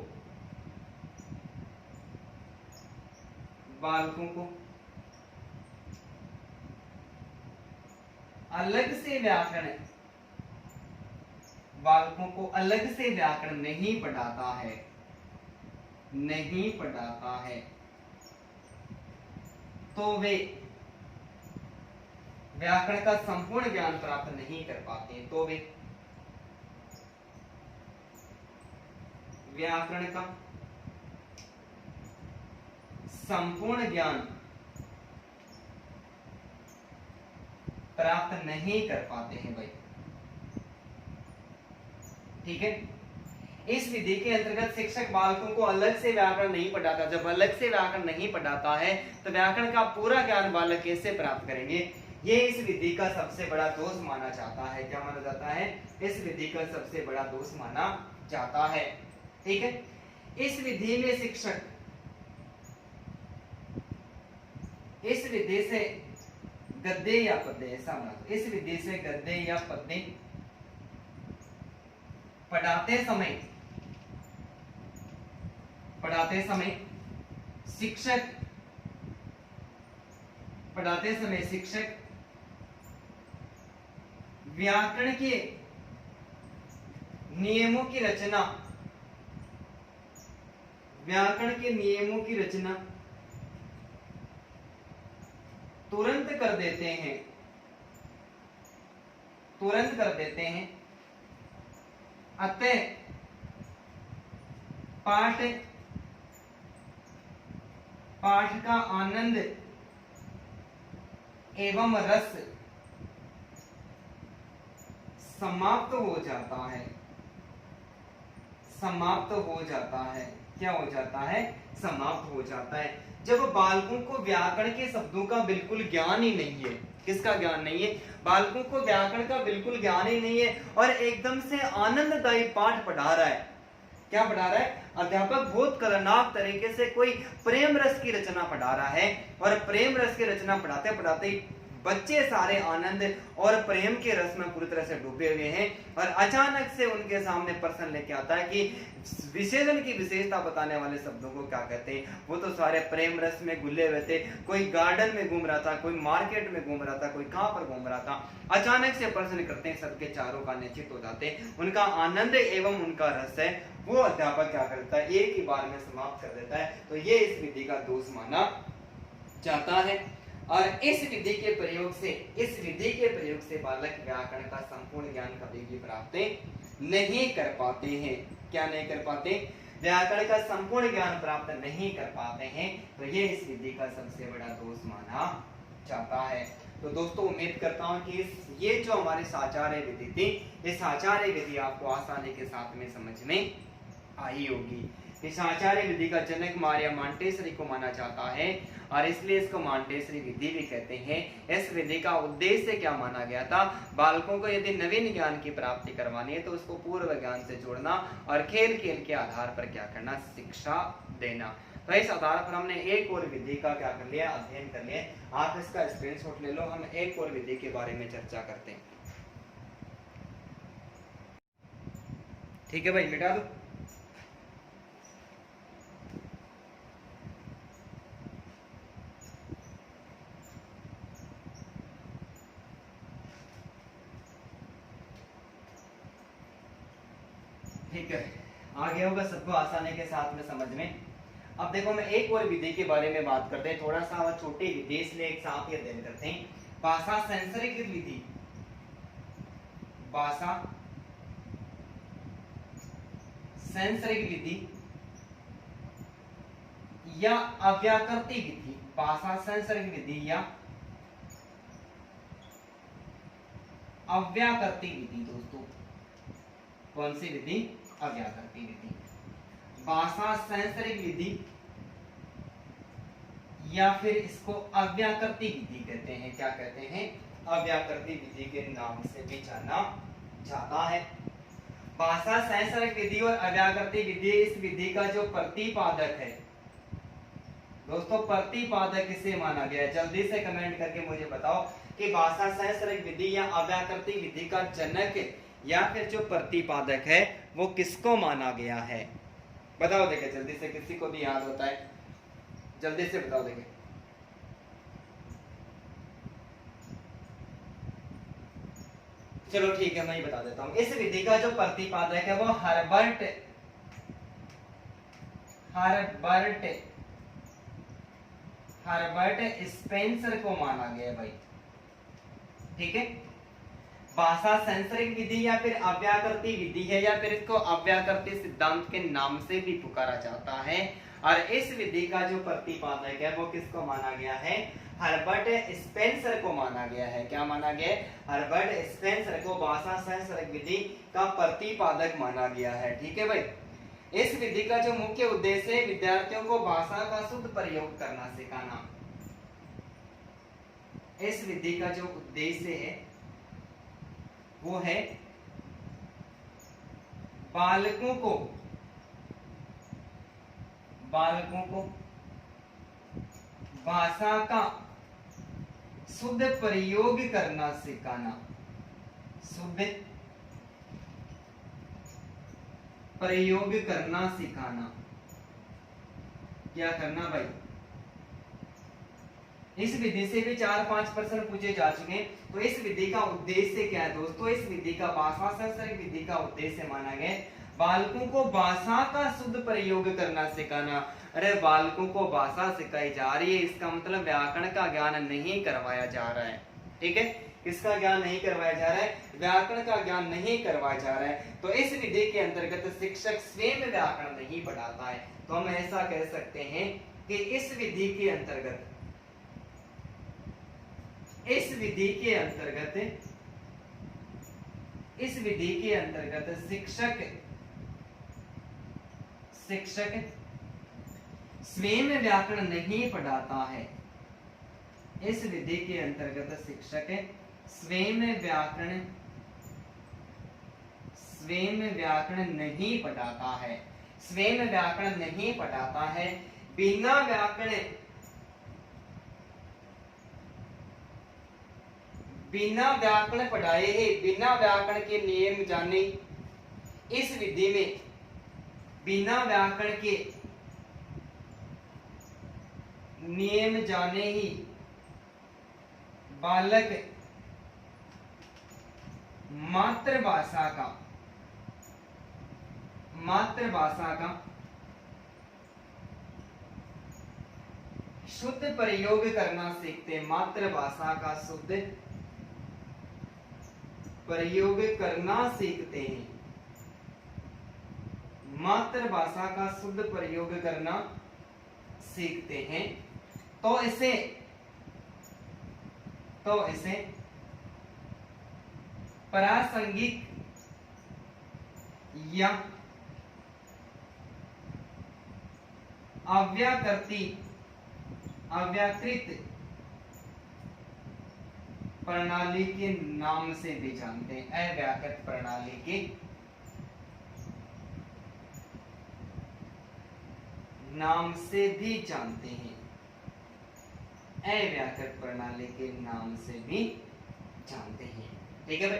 अलग से व्याकरण नहीं पढ़ाता है। तो वे व्याकरण का संपूर्ण ज्ञान प्राप्त नहीं कर पाते हैं। तो वे व्याकरण का संपूर्ण ज्ञान प्राप्त नहीं कर पाते हैं भाई। ठीक है, इस विधि के अंतर्गत शिक्षक बालकों को अलग से व्याकरण नहीं पढ़ाता। जब अलग से व्याकरण नहीं पढ़ाता है तो व्याकरण का पूरा ज्ञान बालक कैसे प्राप्त करेंगे? ये इस विधि का सबसे बड़ा दोष माना जाता है। क्या माना जाता है? इस विधि का सबसे बड़ा दोष माना जाता है। ठीक है, इस विधि में शिक्षक इस विधि से गद्य या पद्य, ऐसा माना, इस विधि से गद्य या पद्य पढ़ाते समय शिक्षक व्याकरण के नियमों की रचना तुरंत कर देते हैं। अतः पाठ का आनंद एवं रस समाप्त हो जाता है। क्या हो जाता है? समाप्त हो जाता है। जब बालकों को व्याकरण के शब्दों का बिल्कुल ज्ञान ही नहीं है। किसका ज्ञान नहीं है? बालकों को व्याकरण का बिल्कुल ज्ञान ही नहीं है और एकदम से आनंददायी पाठ पढ़ा रहा है। क्या पढ़ा रहा है? अध्यापक बहुत खतरनाक तरीके से कोई प्रेम रस की रचना पढ़ा रहा है और प्रेम रस की रचना पढ़ाते पढ़ाते बच्चे सारे आनंद और प्रेम के रस में पूरी तरह से डूबे हुए हैं और अचानक से उनके सामने प्रश्न लेके आता है कि विशेषण की विशेषता बताने वाले शब्दों को क्या कहते हैं। वो तो सारे प्रेम रस में घुले हुए थे। कोई गार्डन में घूम रहा था, कोई मार्केट में घूम रहा था, कोई कहां पर घूम रहा था। अचानक से प्रश्न करते हैं, सबके चारों का निश्चित हो जाते हैं। उनका आनंद एवं उनका रस है वो अध्यापक क्या करता है? एक ही बार में समाप्त कर देता है। तो ये इस विधि का दोष माना जाता है। और इस विधि के प्रयोग से बालक व्याकरण का संपूर्ण ज्ञान कभी भी प्राप्त नहीं कर पाते हैं। क्या नहीं कर पाते? व्याकरण का संपूर्ण ज्ञान प्राप्त नहीं कर पाते हैं। तो ये इस विधि का सबसे बड़ा दोष माना जाता है। तो दोस्तों उम्मीद करता हूं कि ये जो हमारे साचार्य विधि थी, ये साचार्य विधि आपको आसानी के साथ में समझ में आई होगी। इस आचार्य विधि का जनक मारिया मॉन्टेसरी को माना जाता है और इसलिए इसको मॉन्टेसरी विधि भी कहते हैं। इस विधि का उद्देश्य क्या माना गया था? बालकों को यदि नवीन ज्ञान की प्राप्ति करवानी है तो उसको पूर्व ज्ञान से जोड़ना और खेल खेल के आधार पर क्या करना? शिक्षा देना। तो इस आधार पर हमने एक और विधि का क्या कर लिया? अध्ययन कर लिया। आप इसका स्क्रीनशॉट ले लो, हम एक और विधि के बारे में चर्चा करते हैं। ठीक है भाई, मिटा दो। ठीक है, आ गया होगा सबको आसानी के साथ में समझ में। अब देखो मैं एक और विधि के बारे में बात करते हैं। थोड़ा सा और छोटी विधि, इसलिए एक साथ ही अध्ययन करते हैं। भाषा सेंसरिक विधि, भाषा सेंसरिक विधि या अव्याकृति विधि। भाषा सेंसरिक विधि या अव्याकृति विधि। दोस्तों कौन सी विधि? अव्याकृति विधि। भाषा सेंसरिक विधि या फिर इसको अव्याकृति विधि कहते हैं। क्या कहते हैं? अव्याकृति विधि के नाम से भी जाना जाता है। भाषा सेंसरिक विधि और अव्याकृति विधि, इस विधि का जो प्रतिपादक है दोस्तों, प्रतिपादक किसे माना गया है? जल्दी से कमेंट करके मुझे बताओ कि भाषा सेंसरिक विधि या अव्याकृति विधि का जनक या फिर जो प्रतिपादक है वो किसको माना गया है? बताओ देखे जल्दी से, किसी को भी याद होता है जल्दी से बताओ देखे। चलो ठीक है, मैं ही बता देता हूं। इस विधि का जो प्रतिपादक है वो हर्बर्ट हर्बर्ट स्पेंसर को माना गया भाई। ठीक है, भाषा सांस्कृतिक विधि या फिर अव्याकृति विधि है, या फिर इसको अव्याकृति सिद्धांत के नाम से भी पुकारा जाता है। और इस विधि का जो प्रतिपादक है वो किसको माना गया है? हर्बर्ट स्पेंसर को माना गया है। क्या माना गया है? हर्बर्ट स्पेंसर को भाषा सांस्कृतिक विधि का प्रतिपादक माना गया है। ठीक है भाई, इस विधि का जो मुख्य उद्देश्य है विद्यार्थियों को भाषा का शुद्ध प्रयोग करना सिखाना। इस विधि का जो उद्देश्य है वो है बालकों को भाषा का शुद्ध प्रयोग करना सिखाना। शुद्ध प्रयोग करना सिखाना। क्या करना भाई? इस विधि से भी 4-5 प्रश्न पूछे जा चुके हैं। तो इस विधि का उद्देश्य क्या है दोस्तों? इस विधि का भाषा सांस्कृतिक विधि का उद्देश्य माना गया बालकों को भाषा का शुद्ध प्रयोग करना सिखाना। अरे बालकों को भाषा सिखाई जा रही है, इसका मतलब व्याकरण का ज्ञान नहीं करवाया जा रहा है। ठीक है, किसका ज्ञान नहीं करवाया जा रहा है? व्याकरण का ज्ञान नहीं करवाया जा रहा है। तो इस विधि के अंतर्गत शिक्षक स्वयं व्याकरण नहीं पढ़ाता है। तो हम ऐसा कह सकते हैं कि इस विधि के अंतर्गत शिक्षक स्वयं व्याकरण नहीं पढ़ाता है। इस विधि के अंतर्गत शिक्षक स्वयं व्याकरण नहीं पढ़ाता है। स्वयं व्याकरण नहीं पढ़ाता है। बिना व्याकरण पढ़ाए ही, बिना व्याकरण के नियम जाने, इस विधि में बिना व्याकरण के नियम जाने ही बालक मातृभाषा का शुद्ध प्रयोग करना सीखते। मातृभाषा का शुद्ध प्रयोग करना सीखते हैं। मातृभाषा का शुद्ध प्रयोग करना सीखते हैं। तो इसे प्रासंगिक या अव्याकृत प्रणाली के नाम से भी जानते हैं। अव्याकृत प्रणाली के नाम से भी जानते हैं। अव्याकृत प्रणाली के नाम से भी जानते हैं। ठीक है भाई,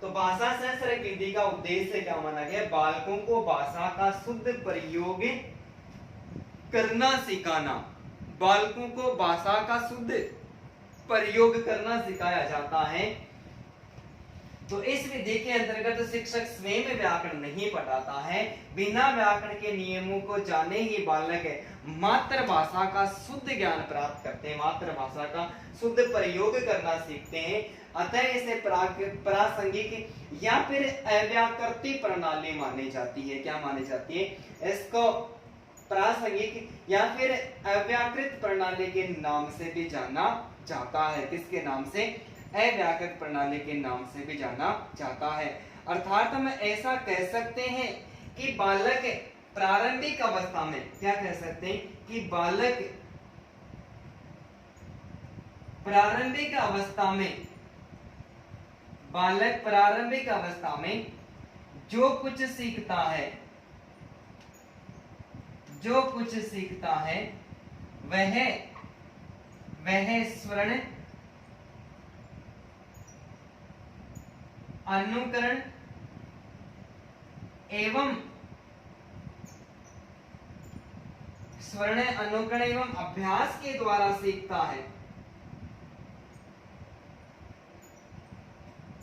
तो भाषा सांस्कृतिक विधि का उद्देश्य क्या माना गया? बालकों को भाषा का शुद्ध प्रयोग करना सिखाना। बालकों को भाषा का शुद्ध प्रयोग करना सिखाया जाता है। तो इस विधि के अंतर्गत शिक्षक स्वयं व्याकरण नहीं पढ़ाता है। बिना व्याकरण के नियमों को जाने ही बालक मातृभाषा का शुद्ध ज्ञान प्राप्त करते हैं। मातृभाषा का शुद्ध प्रयोग करना सीखते हैं। अतः इसे प्रासंगिक या फिर अव्याकृति प्रणाली मानी जाती है। क्या मानी जाती है? इसको प्रासंगिक या फिर अव्याकृत प्रणाली के नाम से भी जाना जाता है। किसके नाम से? अव्याकृत प्रणाली के नाम से भी जाना जाता है। अर्थात हम ऐसा कह सकते हैं कि बालक प्रारंभिक अवस्था में, क्या कह सकते हैं कि बालक प्रारंभिक अवस्था में जो कुछ सीखता है वह स्वर्ण अनुकरण एवं अभ्यास के द्वारा सीखता है।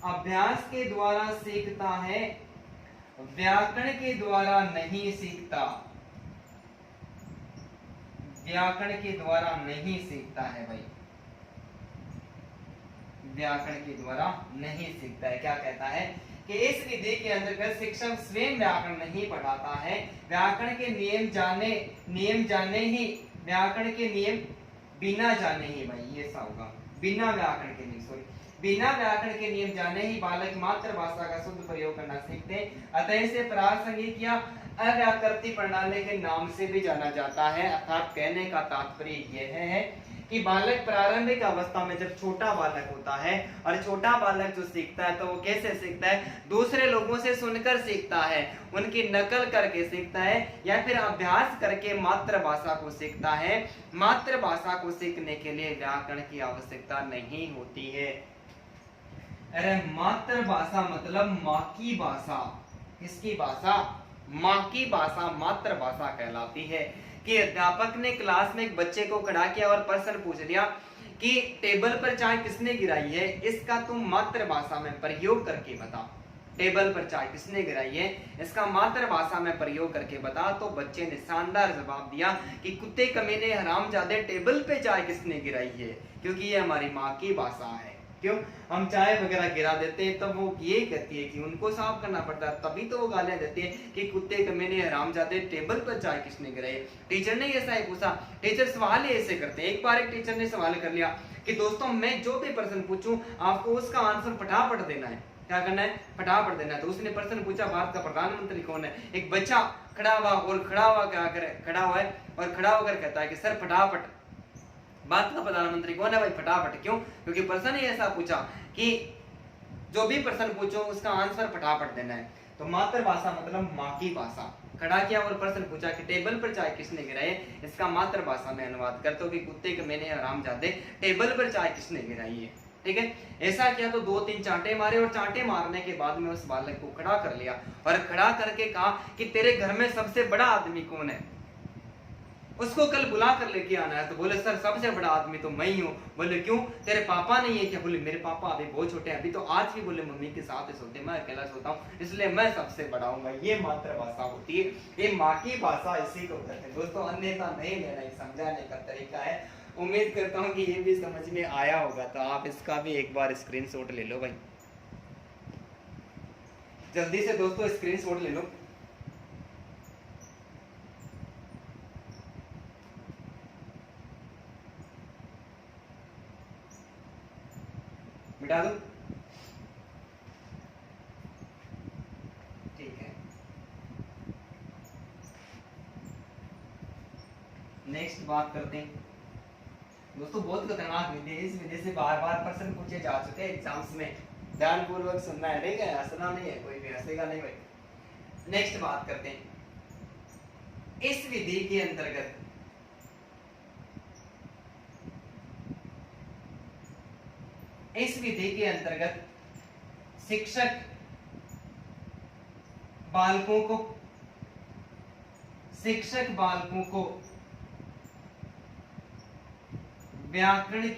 अभ्यास के द्वारा सीखता है, व्याकरण के द्वारा नहीं सीखता। व्याकरण के द्वारा नहीं सीखता है भाई, व्याकरण के द्वारा नहीं सीखता है। क्या कहता है कि इस विधि के अंतर्गत शिक्षक स्वयं व्याकरण नहीं पढ़ाता है, व्याकरण के नियम जाने ही, व्याकरण के नियम बिना जाने ही, भाई ये ऐसा होगा, बिना व्याकरण के नियम, सॉरी, बिना व्याकरण के नियम जाने ही बालक मातृभाषा का शुद्ध प्रयोग करना सीखते हैं। अतः इसे प्रासंगिक या अव्याकृति प्रणाली के नाम से भी जाना जाता है। अर्थात कहने का तात्पर्य यह है कि बालक प्रारंभिक अवस्था में जब छोटा बालक होता है, और छोटा बालक जो सीखता है तो वो कैसे सीखता है, दूसरे लोगों से सुनकर सीखता है, उनकी नकल करके सीखता है, या फिर अभ्यास करके मातृभाषा को सीखता है। मातृभाषा को सीखने के लिए व्याकरण की आवश्यकता नहीं होती है। अरे मातृभाषा मतलब माँ की भाषा, किसकी भाषा, माँ की भाषा मातृभाषा कहलाती है। कि अध्यापक ने क्लास में एक बच्चे को खड़ा किया और प्रश्न पूछ लिया कि टेबल पर चाय किसने गिराई है, इसका तुम मातृभाषा में प्रयोग करके बता। टेबल पर चाय किसने गिराई है, इसका मातृभाषा में प्रयोग करके बता। तो बच्चे ने शानदार जवाब दिया कि कुत्ते कमीने हरामजादे, टेबल पे चाय किसने गिराई है, क्योंकि ये हमारी माँ की भाषा है। क्यों, हम चाय वगैरह गिरा देते हैं तब वो ये कहती है कि उनको साफ करना पड़ता है, तभी तो वो गालियां देती है कि कुत्ते कमीने हरामजादे, टेबल पर चाय किसने गिराई। टीचर ने ऐसा ही पूछा। टीचर सवाल ही ऐसे करते हैं। एक बार एक टीचर ने सवाल कर लिया कि दोस्तों मैं जो भी प्रश्न पूछूं आपको उसका आंसर फटाफट देना है। क्या करना है, फटाफट देना है। तो उसने प्रश्न पूछा भारत का प्रधानमंत्री कौन है। एक बच्चा खड़ा हुआ और खड़ा हुआ क्या करे, खड़ा हुआ है और खड़ा होकर कहता है कि सर फटाफट, भारत का प्रधानमंत्री कौन है भाई, फटाफट। क्यों, क्योंकि प्रश्न ही ऐसा पूछा कि जो भी प्रश्न पूछो उसका आंसर फटाफट देना है। तो मातृभाषा मतलब माँ की भाषा। खड़ा किया और प्रश्न पूछा कि टेबल पर चाय किसने गिराई, इसका मातृभाषा में अनुवाद करते हो कि कुत्ते के मैंने हरामजादे, टेबल पर चाय किसने गिराई है। ठीक है, ऐसा किया तो 2-3 चांटे मारे, और चांटे मारने के बाद में उस बालक को खड़ा कर लिया और खड़ा करके कहा कि तेरे घर में सबसे बड़ा आदमी कौन है, उसको कल बुला कर लेके आना है। तो बोले सर सबसे बड़ा आदमी तो मैं ही हूँ। बोले क्यों, तेरे पापा नहीं है क्या। बोले मेरे पापा अभी बहुत छोटे हैं, अभी तो आज भी बोले मम्मी के साथ ही सोते, मैं अकेला सोता हूँ, इसलिए मैं सबसे बड़ा हूँ। ये मातृभाषा होती है, ये माँ की भाषा, इसी को कहते हैं दोस्तों। अन्यथा नहीं लेना, ये समझाने का तरीका है। उम्मीद करता हूँ कि ये भी समझ में आया होगा। तो आप इसका भी एक बार स्क्रीनशॉट ले लो भाई, जल्दी से दोस्तों स्क्रीनशॉट ले लो। मिटा दो, ठीक है। नेक्स्ट बात करते हैं दोस्तों, बहुत खतरनाक विधि है। इस विधि से बार बार प्रश्न पूछे जा चुके हैं एग्जाम्स में, ध्यानपूर्वक सुनना है, ठीक है, हंसना नहीं है, कोई भी हंसेगा नहीं भाई। नेक्स्ट बात करते हैं, इस विधि के अंतर्गत शिक्षक बालकों को व्याकरण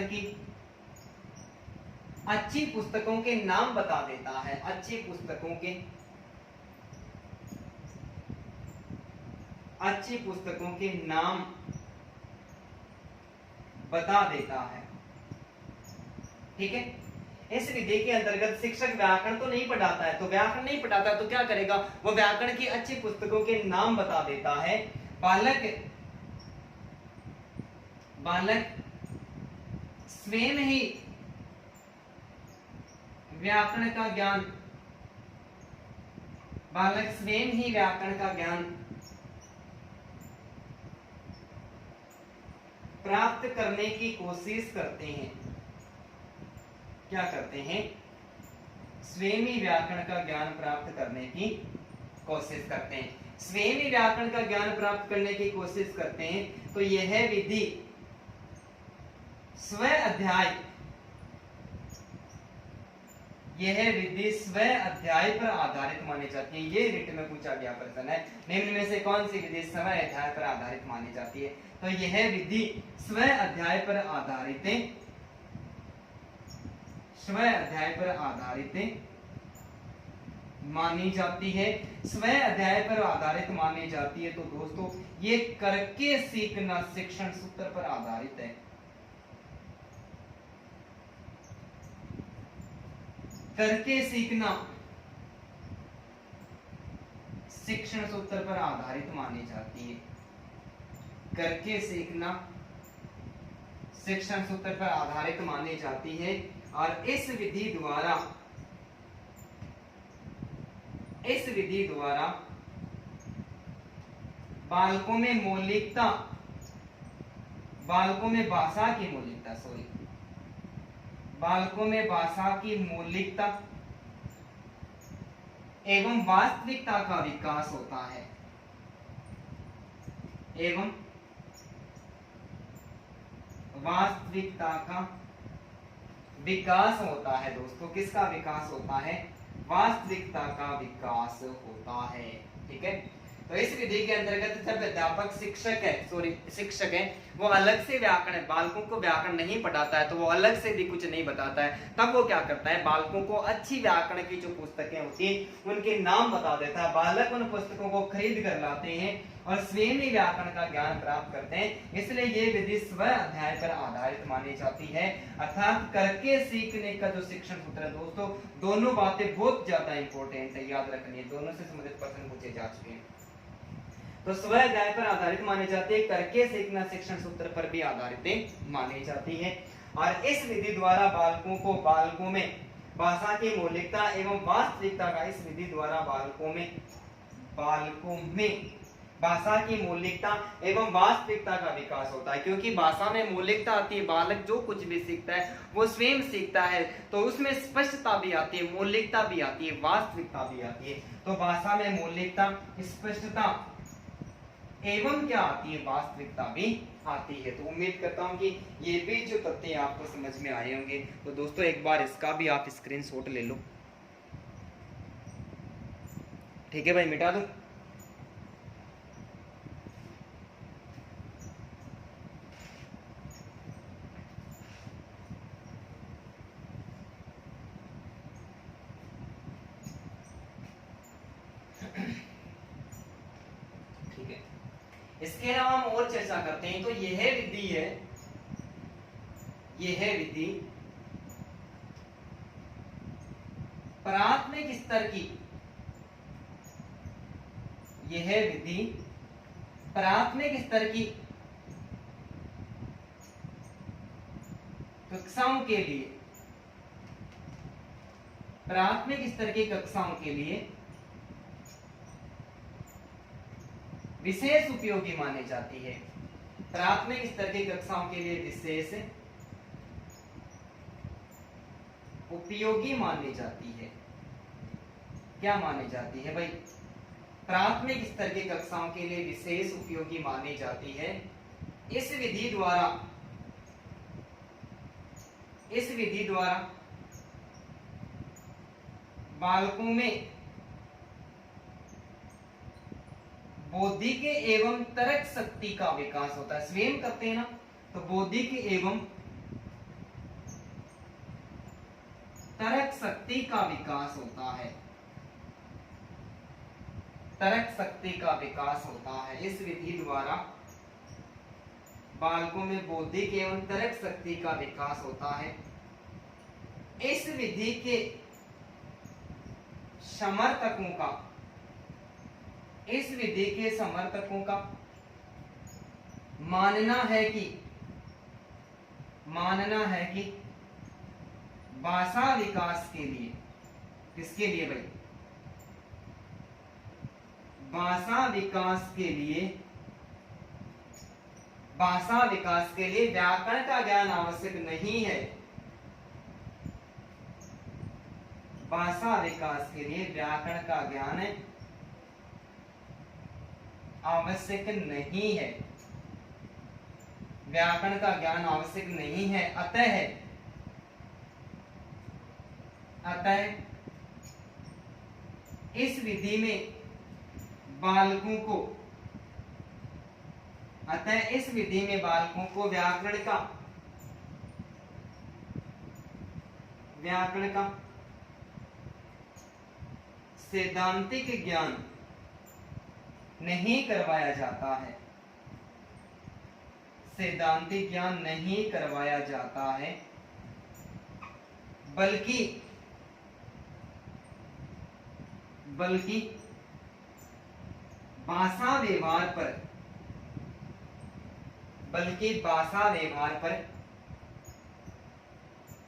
की अच्छी पुस्तकों के नाम बता देता है। अच्छी पुस्तकों के नाम बता देता है। ठीक है, इस विधि के अंतर्गत शिक्षक व्याकरण तो नहीं पढ़ाता है, तो व्याकरण नहीं पढ़ाता तो क्या करेगा, वो व्याकरण की अच्छी पुस्तकों के नाम बता देता है। बालक स्वयं ही व्याकरण का ज्ञान प्राप्त करने की कोशिश करते हैं। क्या करते हैं, स्वयं ही व्याकरण का ज्ञान प्राप्त करने की कोशिश करते हैं। स्वयं ही व्याकरण का ज्ञान प्राप्त करने की कोशिश करते हैं। तो यह विधि स्व अध्याय पर आधारित मानी जाती है। ये रिट में पूछा गया प्रश्न है, निम्न में से कौन सी विधि स्व अध्याय पर आधारित मानी जाती है। तो यह विधि स्व अध्याय पर आधारित मानी जाती है, स्व अध्याय पर आधारित मानी जाती है। तो दोस्तों ये करके सीखना शिक्षण सूत्र पर आधारित है। करके सीखना शिक्षण सूत्र पर आधारित मानी जाती है। करके सीखना शिक्षण सूत्र पर आधारित मानी जाती है और इस विधि द्वारा बालकों में मौलिकता, बालकों में भाषा की मौलिकता एवं वास्तविकता का विकास होता है। एवं वास्तविकता का विकास होता है। दोस्तों किसका विकास होता है? वास्तविकता का विकास होता है। ठीक है, तो इस विधि के अंतर्गत जब अध्यापक शिक्षक है वो अलग से व्याकरण, बालकों को व्याकरण नहीं पढ़ाता है तो वो अलग से भी कुछ नहीं बताता है, तब वो क्या करता है, बालकों को अच्छी व्याकरण की जो पुस्तकें होती हैं उनके नाम बता देता है। बालक उन पुस्तकों को खरीद कर लाते हैं और स्वयं ही व्याकरण का ज्ञान प्राप्त करते हैं। इसलिए ये विधि स्व अध्याय पर आधारित मानी जाती है, अर्थात करके सीखने का जो शिक्षण सूत्र है दोस्तों, दोनों बातें बहुत ज्यादा इंपॉर्टेंट है, याद रखनी है। दोनों से संबंधित प्रश्न पूछे जा चुके हैं। तो स्व अध्याय पर आधारित मानी जाती है, करके सीखना शिक्षण सूत्र पर भी आधारित मानी जाती है। और इस विधि द्वारा बालकों में भाषा की मौलिकता एवं वास्तविकता का, इस विधि द्वारा बालकों में भाषा की मौलिकता एवं वास्तविकता का विकास होता है। क्योंकि भाषा में मौलिकता आती है, बालक जो कुछ भी सीखता है वो स्वयं सीखता है, तो उसमें स्पष्टता भी आती है, मौलिकता भी आती है, वास्तविकता भी आती है। तो भाषा में मौलिकता, स्पष्टता एवं क्या आती है, वास्तविकता भी आती है। तो उम्मीद करता हूं कि ये भी जो तथ्य आपको समझ में आए होंगे। तो दोस्तों एक बार इसका भी आप स्क्रीनशॉट ले लो। ठीक है भाई, मिटा दो। ठीक है, इसके अलावा हम और चर्चा करते हैं। तो यह विधि है, यह विधि प्राथमिक स्तर की, यह विधि प्राथमिक स्तर की कक्षाओं के लिए, प्राथमिक स्तर की कक्षाओं के लिए विशेष उपयोगी मानी जाती है। प्राथमिक स्तर की कक्षाओं के लिए विशेष उपयोगी मानी जाती है। क्या मानी जाती है भाई? प्राथमिक स्तर की कक्षाओं के लिए विशेष उपयोगी मानी जाती है। इस विधि द्वारा बालकों में बौद्धिक एवं तर्क शक्ति का विकास होता है। स्वयं करते हैं ना, तो बौद्धिक एवं तर्क शक्ति का विकास होता है। तर्क शक्ति का विकास होता है। इस विधि द्वारा बालकों में बौद्धिक एवं तर्क शक्ति का विकास होता है। इस विधि के समर्थकों का, इस विधि के समर्थकों का मानना है कि भाषा विकास के लिए, किसके लिए भाई? भाषा विकास के लिए, भाषा विकास के लिए व्याकरण का ज्ञान आवश्यक नहीं है। भाषा विकास के लिए व्याकरण का ज्ञान आवश्यक नहीं है। व्याकरण का ज्ञान आवश्यक नहीं है। अतः इस विधि में बालकों को व्याकरण का सैद्धांतिक ज्ञान नहीं करवाया जाता है, सैद्धांतिक ज्ञान नहीं करवाया जाता है, बल्कि भाषा व्यवहार पर, बल्कि भाषा व्यवहार पर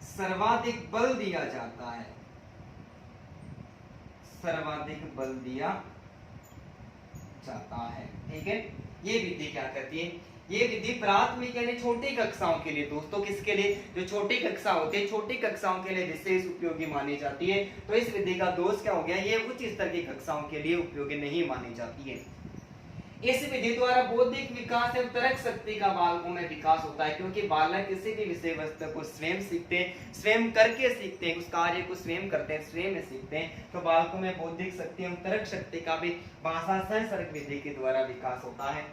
सर्वाधिक बल दिया जाता है, सर्वाधिक बल दिया जाता है। ठीक है, ये विधि क्या करती है, ये विधि प्राथमिक यानी छोटी कक्षाओं के लिए दोस्तों, किसके लिए, जो छोटी कक्षा होती है छोटी कक्षाओं के लिए विशेष उपयोगी मानी जाती है। तो इस विधि का दोष क्या हो गया, ये उच्च स्तर की कक्षाओं के लिए उपयोगी नहीं मानी जाती है। इस विधि द्वारा बौद्धिक विकास एवं तर्क शक्ति का बालकों में विकास होता है, क्योंकि बालक किसी भी विषय वस्तु को स्वयं सीखते हैं, स्वयं करके सीखते हैं, उस कार्य को स्वयं करते हैं, स्वयं सीखते हैं। तो बालकों में बौद्धिक शक्ति एवं तर्क शक्ति का भी भाषा संसर्ग विधि के द्वारा विकास होता है।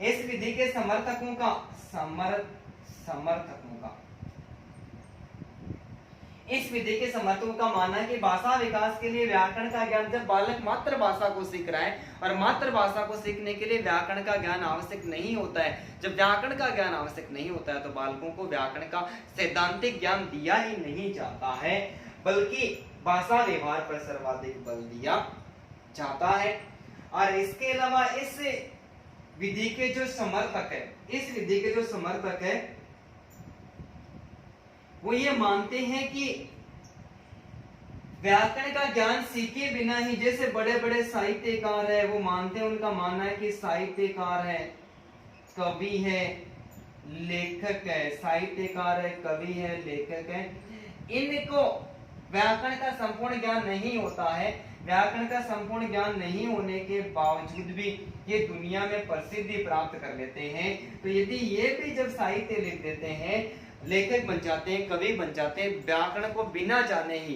इस विधि के समर्थकों का इस विधि के समर्थकों का मानना है कि भाषा विकास के लिए व्याकरण का ज्ञान, जब बालक मातृभाषा को सीख रहा है और मातृभाषा को सीखने के लिए व्याकरण का ज्ञान आवश्यक नहीं होता है, जब व्याकरण का ज्ञान आवश्यक नहीं होता है तो बालकों को व्याकरण का सैद्धांतिक ज्ञान दिया ही नहीं जाता है, बल्कि भाषा व्यवहार पर सर्वाधिक बल दिया जाता है। और इसके अलावा इस विधि के जो समर्थक है, इस विधि के जो समर्थक है वो ये मानते हैं कि व्याकरण का ज्ञान सीखे बिना ही, जैसे बड़े बड़े साहित्यकार है वो मानते हैं, उनका मानना है कि साहित्यकार है, कवि है, लेखक है, साहित्यकार है, कवि है, लेखक है, इनको व्याकरण का संपूर्ण ज्ञान नहीं होता है। व्याकरण का संपूर्ण ज्ञान नहीं होने के बावजूद भी ये दुनिया में प्रसिद्धि प्राप्त कर लेते हैं। तो यदि ये भी जब साहित्य लिख देते हैं, लेखक बन जाते हैं, कवि बन जाते हैं व्याकरण को बिना जाने ही,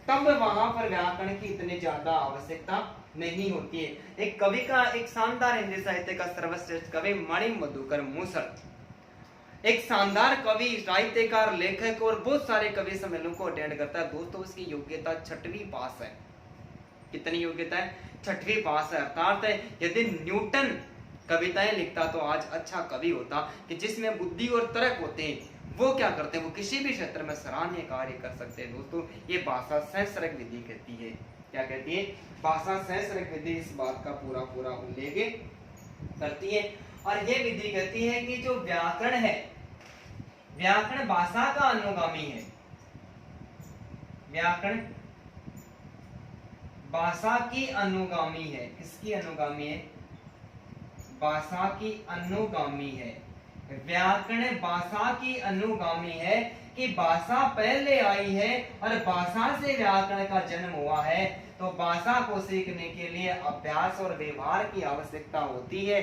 तब वहां पर व्याकरण की इतनी ज्यादा आवश्यकता नहीं होती है। एक कवि का, एक शानदार हिंदी साहित्य का सर्वश्रेष्ठ कवि मणि मधुकर मूसर, एक शानदार कवि, साहित्यकार, लेखक और बहुत सारे कवि सम्मेलनों को अटेंड करता है दोस्तों। उसकी योग्यता 6वीं पास है। कितनी योग्यता है, 6वीं पास है। अर्थात यदि न्यूटन कविताएं लिखता तो आज अच्छा कवि होता, कि जिसमें बुद्धि और तर्क होते हैं, वो क्या करते हैं, वो किसी भी क्षेत्र में सराहनीय कार्य कर सकते हैं दोस्तों। ये भाषा सहस्रक विधि कहती है। क्या कहती है, भाषा सहस्रक विधि इस बात का पूरा पूरा उल्लेख करती है। और ये विधि कहती है कि जो व्याकरण है, व्याकरण भाषा का अनुगामी है। व्याकरण भाषा की अनुगामी है। किसकी अनुगामी है, भाषा की अनुगामी है। व्याकरण भाषा की अनुगामी है, कि भाषा पहले आई है और भाषा से व्याकरण का जन्म हुआ है। तो भाषा को सीखने के लिए अभ्यास और व्यवहार की आवश्यकता होती है,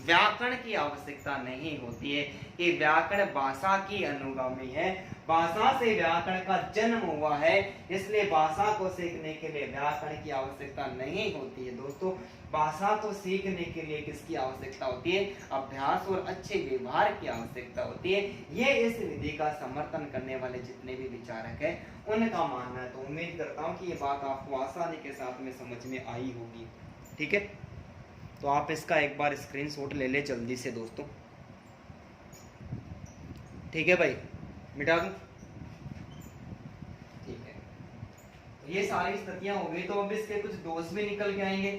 व्याकरण की आवश्यकता नहीं होती है। कि व्याकरण भाषा की अनुगामी है, भाषा से व्याकरण का जन्म हुआ है, इसलिए भाषा को सीखने के लिए व्याकरण की आवश्यकता नहीं होती है दोस्तों। भाषा को सीखने के लिए किसकी आवश्यकता होती है, अभ्यास और अच्छे व्यवहार की आवश्यकता होती है। ये इस विधि का समर्थन करने वाले जितने भी विचारक हैं उनका मानना है। तो उम्मीद करता हूँ कि ये बात आपको आसानी के साथ में समझ में आई होगी। ठीक है, तो आप इसका एक बार स्क्रीनशॉट ले ले जल्दी से दोस्तों। ठीक है भाई, मिटा दूं? ठीक है, ये सारी स्थितियां हो गई। तो अब इसके कुछ दोष भी निकल के आएंगे।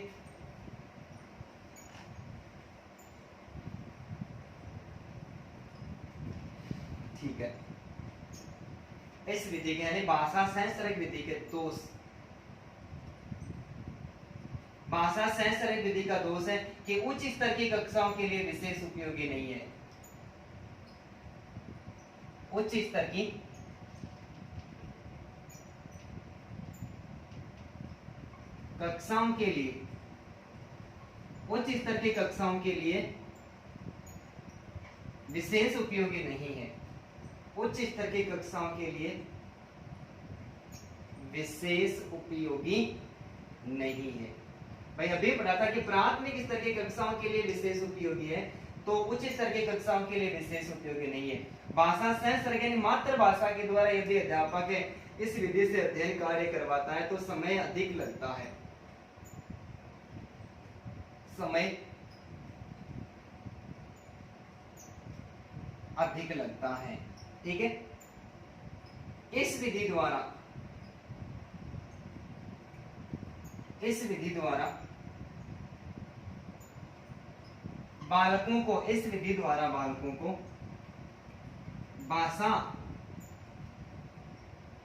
ठीक है, इस विधि के यानी भाषा सहस्रक विधि के दोष, भाषा सहस्रक विधि का दोष है कि उच्च स्तर की कक्षाओं के लिए विशेष उपयोगी नहीं है। उच्च स्तर की कक्षाओं के लिए, उच्च स्तर की कक्षाओं के लिए विशेष उपयोगी नहीं है। उच्च स्तर की कक्षाओं के लिए विशेष उपयोगी नहीं है। भाई अभी पढ़ा था कि प्राथमिक स्तर की कक्षाओं के लिए विशेष उपयोगी है, तो उच्च स्तर की कक्षाओं के लिए विशेष उपयोगी नहीं है। भाषा सहस्रक यानी मातृभाषा के द्वारा यदि अध्यापक इस विधि से अध्ययन कार्य करवाता है तो समय अधिक लगता है। समय अधिक लगता है। ठीक है, इस विधि द्वारा बालकों को भाषा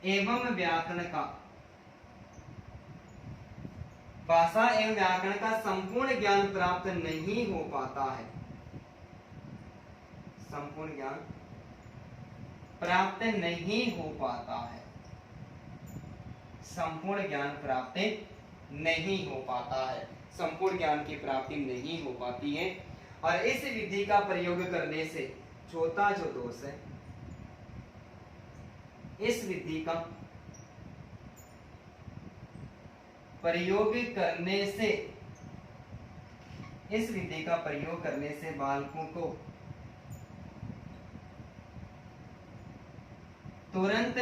एवं व्याकरण का संपूर्ण ज्ञान प्राप्त नहीं हो पाता है। संपूर्ण ज्ञान प्राप्त नहीं हो पाता है। संपूर्ण ज्ञान प्राप्त नहीं हो पाता है। संपूर्ण ज्ञान की प्राप्ति नहीं हो पाती है। और इस विधि का प्रयोग करने से चौथा जो दोष है, इस विधि का प्रयोग करने से बालकों को तुरंत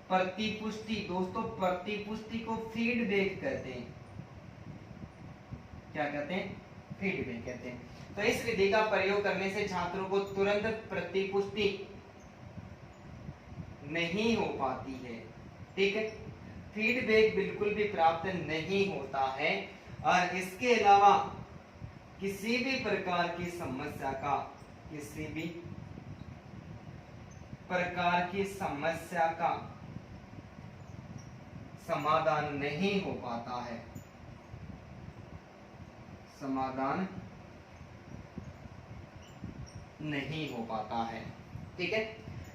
प्रतिपुष्टि, दोस्तों प्रतिपुष्टि को फीडबैक कहते हैं। क्या कहते हैं? फीडबैक कहते हैं। तो इस विधि का प्रयोग करने से छात्रों को तुरंत प्रतिपुष्टि नहीं हो पाती है। ठीक है, फीडबैक बिल्कुल भी प्राप्त नहीं होता है। और इसके अलावा किसी भी प्रकार की समस्या का समाधान नहीं हो पाता है। समाधान नहीं हो पाता है। ठीक है,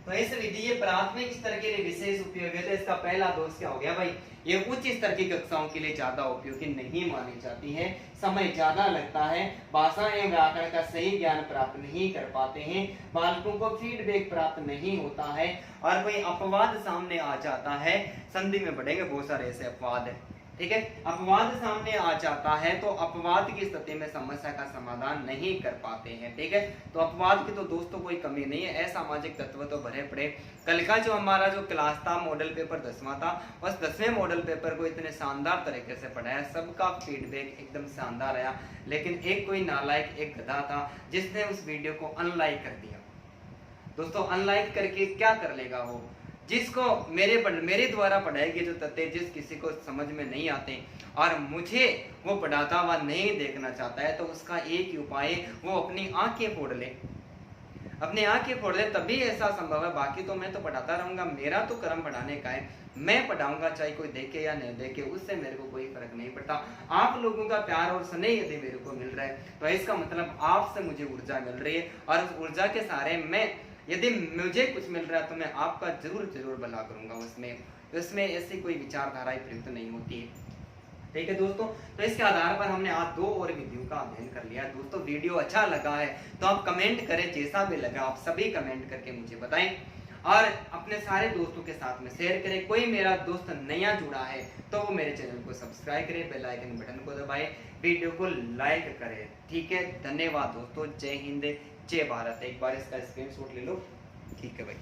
तो इस विधि ये प्राथमिक स्तर के लिए विशेष उपयोगी है। तो इसका पहला दोष क्या हो गया भाई? ये उच्च स्तर की कक्षाओं के लिए ज्यादा उपयोगी नहीं मानी जाती है। समय ज्यादा लगता है, भाषा एवं व्याकरण का सही ज्ञान प्राप्त नहीं कर पाते हैं, बालकों को फीडबैक प्राप्त नहीं होता है, और कोई अपवाद सामने आ जाता है। संधि में बढ़ेंगे बहुत सारे ऐसे अपवाद है। ठीक है, अपवाद सामने आ जाता है तो अपवाद की स्थिति में समस्या का समाधान नहीं कर पाते हैं। ठीक है, तो अपवाद की तो दोस्तों कोई कमी नहीं है, असामाजिक तत्व तो भरे पड़े। कल का जो हमारा जो क्लास था, मॉडल पेपर 10वां था, बस 10वें मॉडल पेपर को इतने शानदार तरीके से पढ़ाया, सबका फीडबैक एकदम शानदार आया। लेकिन एक कोई नालायक, एक गधा था जिसने उस वीडियो को अनलाइक कर दिया। दोस्तों अनलाइक करके क्या कर लेगा वो? जिसको मेरे द्वारा पढ़ाए गए जो तथ्य जिस किसी को समझ में नहीं आते और मुझे वो पढ़ाता हुआ नहीं देखना चाहता है, तो उसका एक ही उपाय, वो अपनी आंखें फोड़ ले। अपनी आंखें फोड़ ले तभी ऐसा संभव है। बाकी तो मैं तो पढ़ाता रहूंगा, मेरा तो कर्म पढ़ाने का है, मैं पढ़ाऊंगा चाहे कोई देखे या नहीं देखे, उससे मेरे को कोई फर्क नहीं पड़ता। आप लोगों का प्यार और स्नेह यदि मेरे को मिल रहा है तो इसका मतलब आपसे मुझे ऊर्जा मिल रही है, और उस ऊर्जा के सहारे मैं, यदि मुझे कुछ मिल रहा है तो मैं आपका जरूर भला करूंगा। उसमें ऐसी कोई विचारधारा प्रयुक्त नहीं होती है। ठीक है दोस्तों, तो इसके आधार पर हमने आज 2 और विधियों का अध्ययन कर लिया। दोस्तों वीडियो अच्छा लगा है तो आप कमेंट करें, जैसा भी लगा आप सभी कमेंट करके मुझे बताएं, और अपने सारे दोस्तों के साथ में शेयर करें। कोई मेरा दोस्त नया जुड़ा है तो वो मेरे चैनल को सब्सक्राइब करे, बेल आइकन बटन को दबाए, वीडियो को लाइक करे। ठीक है, धन्यवाद दोस्तों। जय हिंद, जय भारत। एक बार इसका स्क्रीनशॉट ले लो। ठीक है भाई।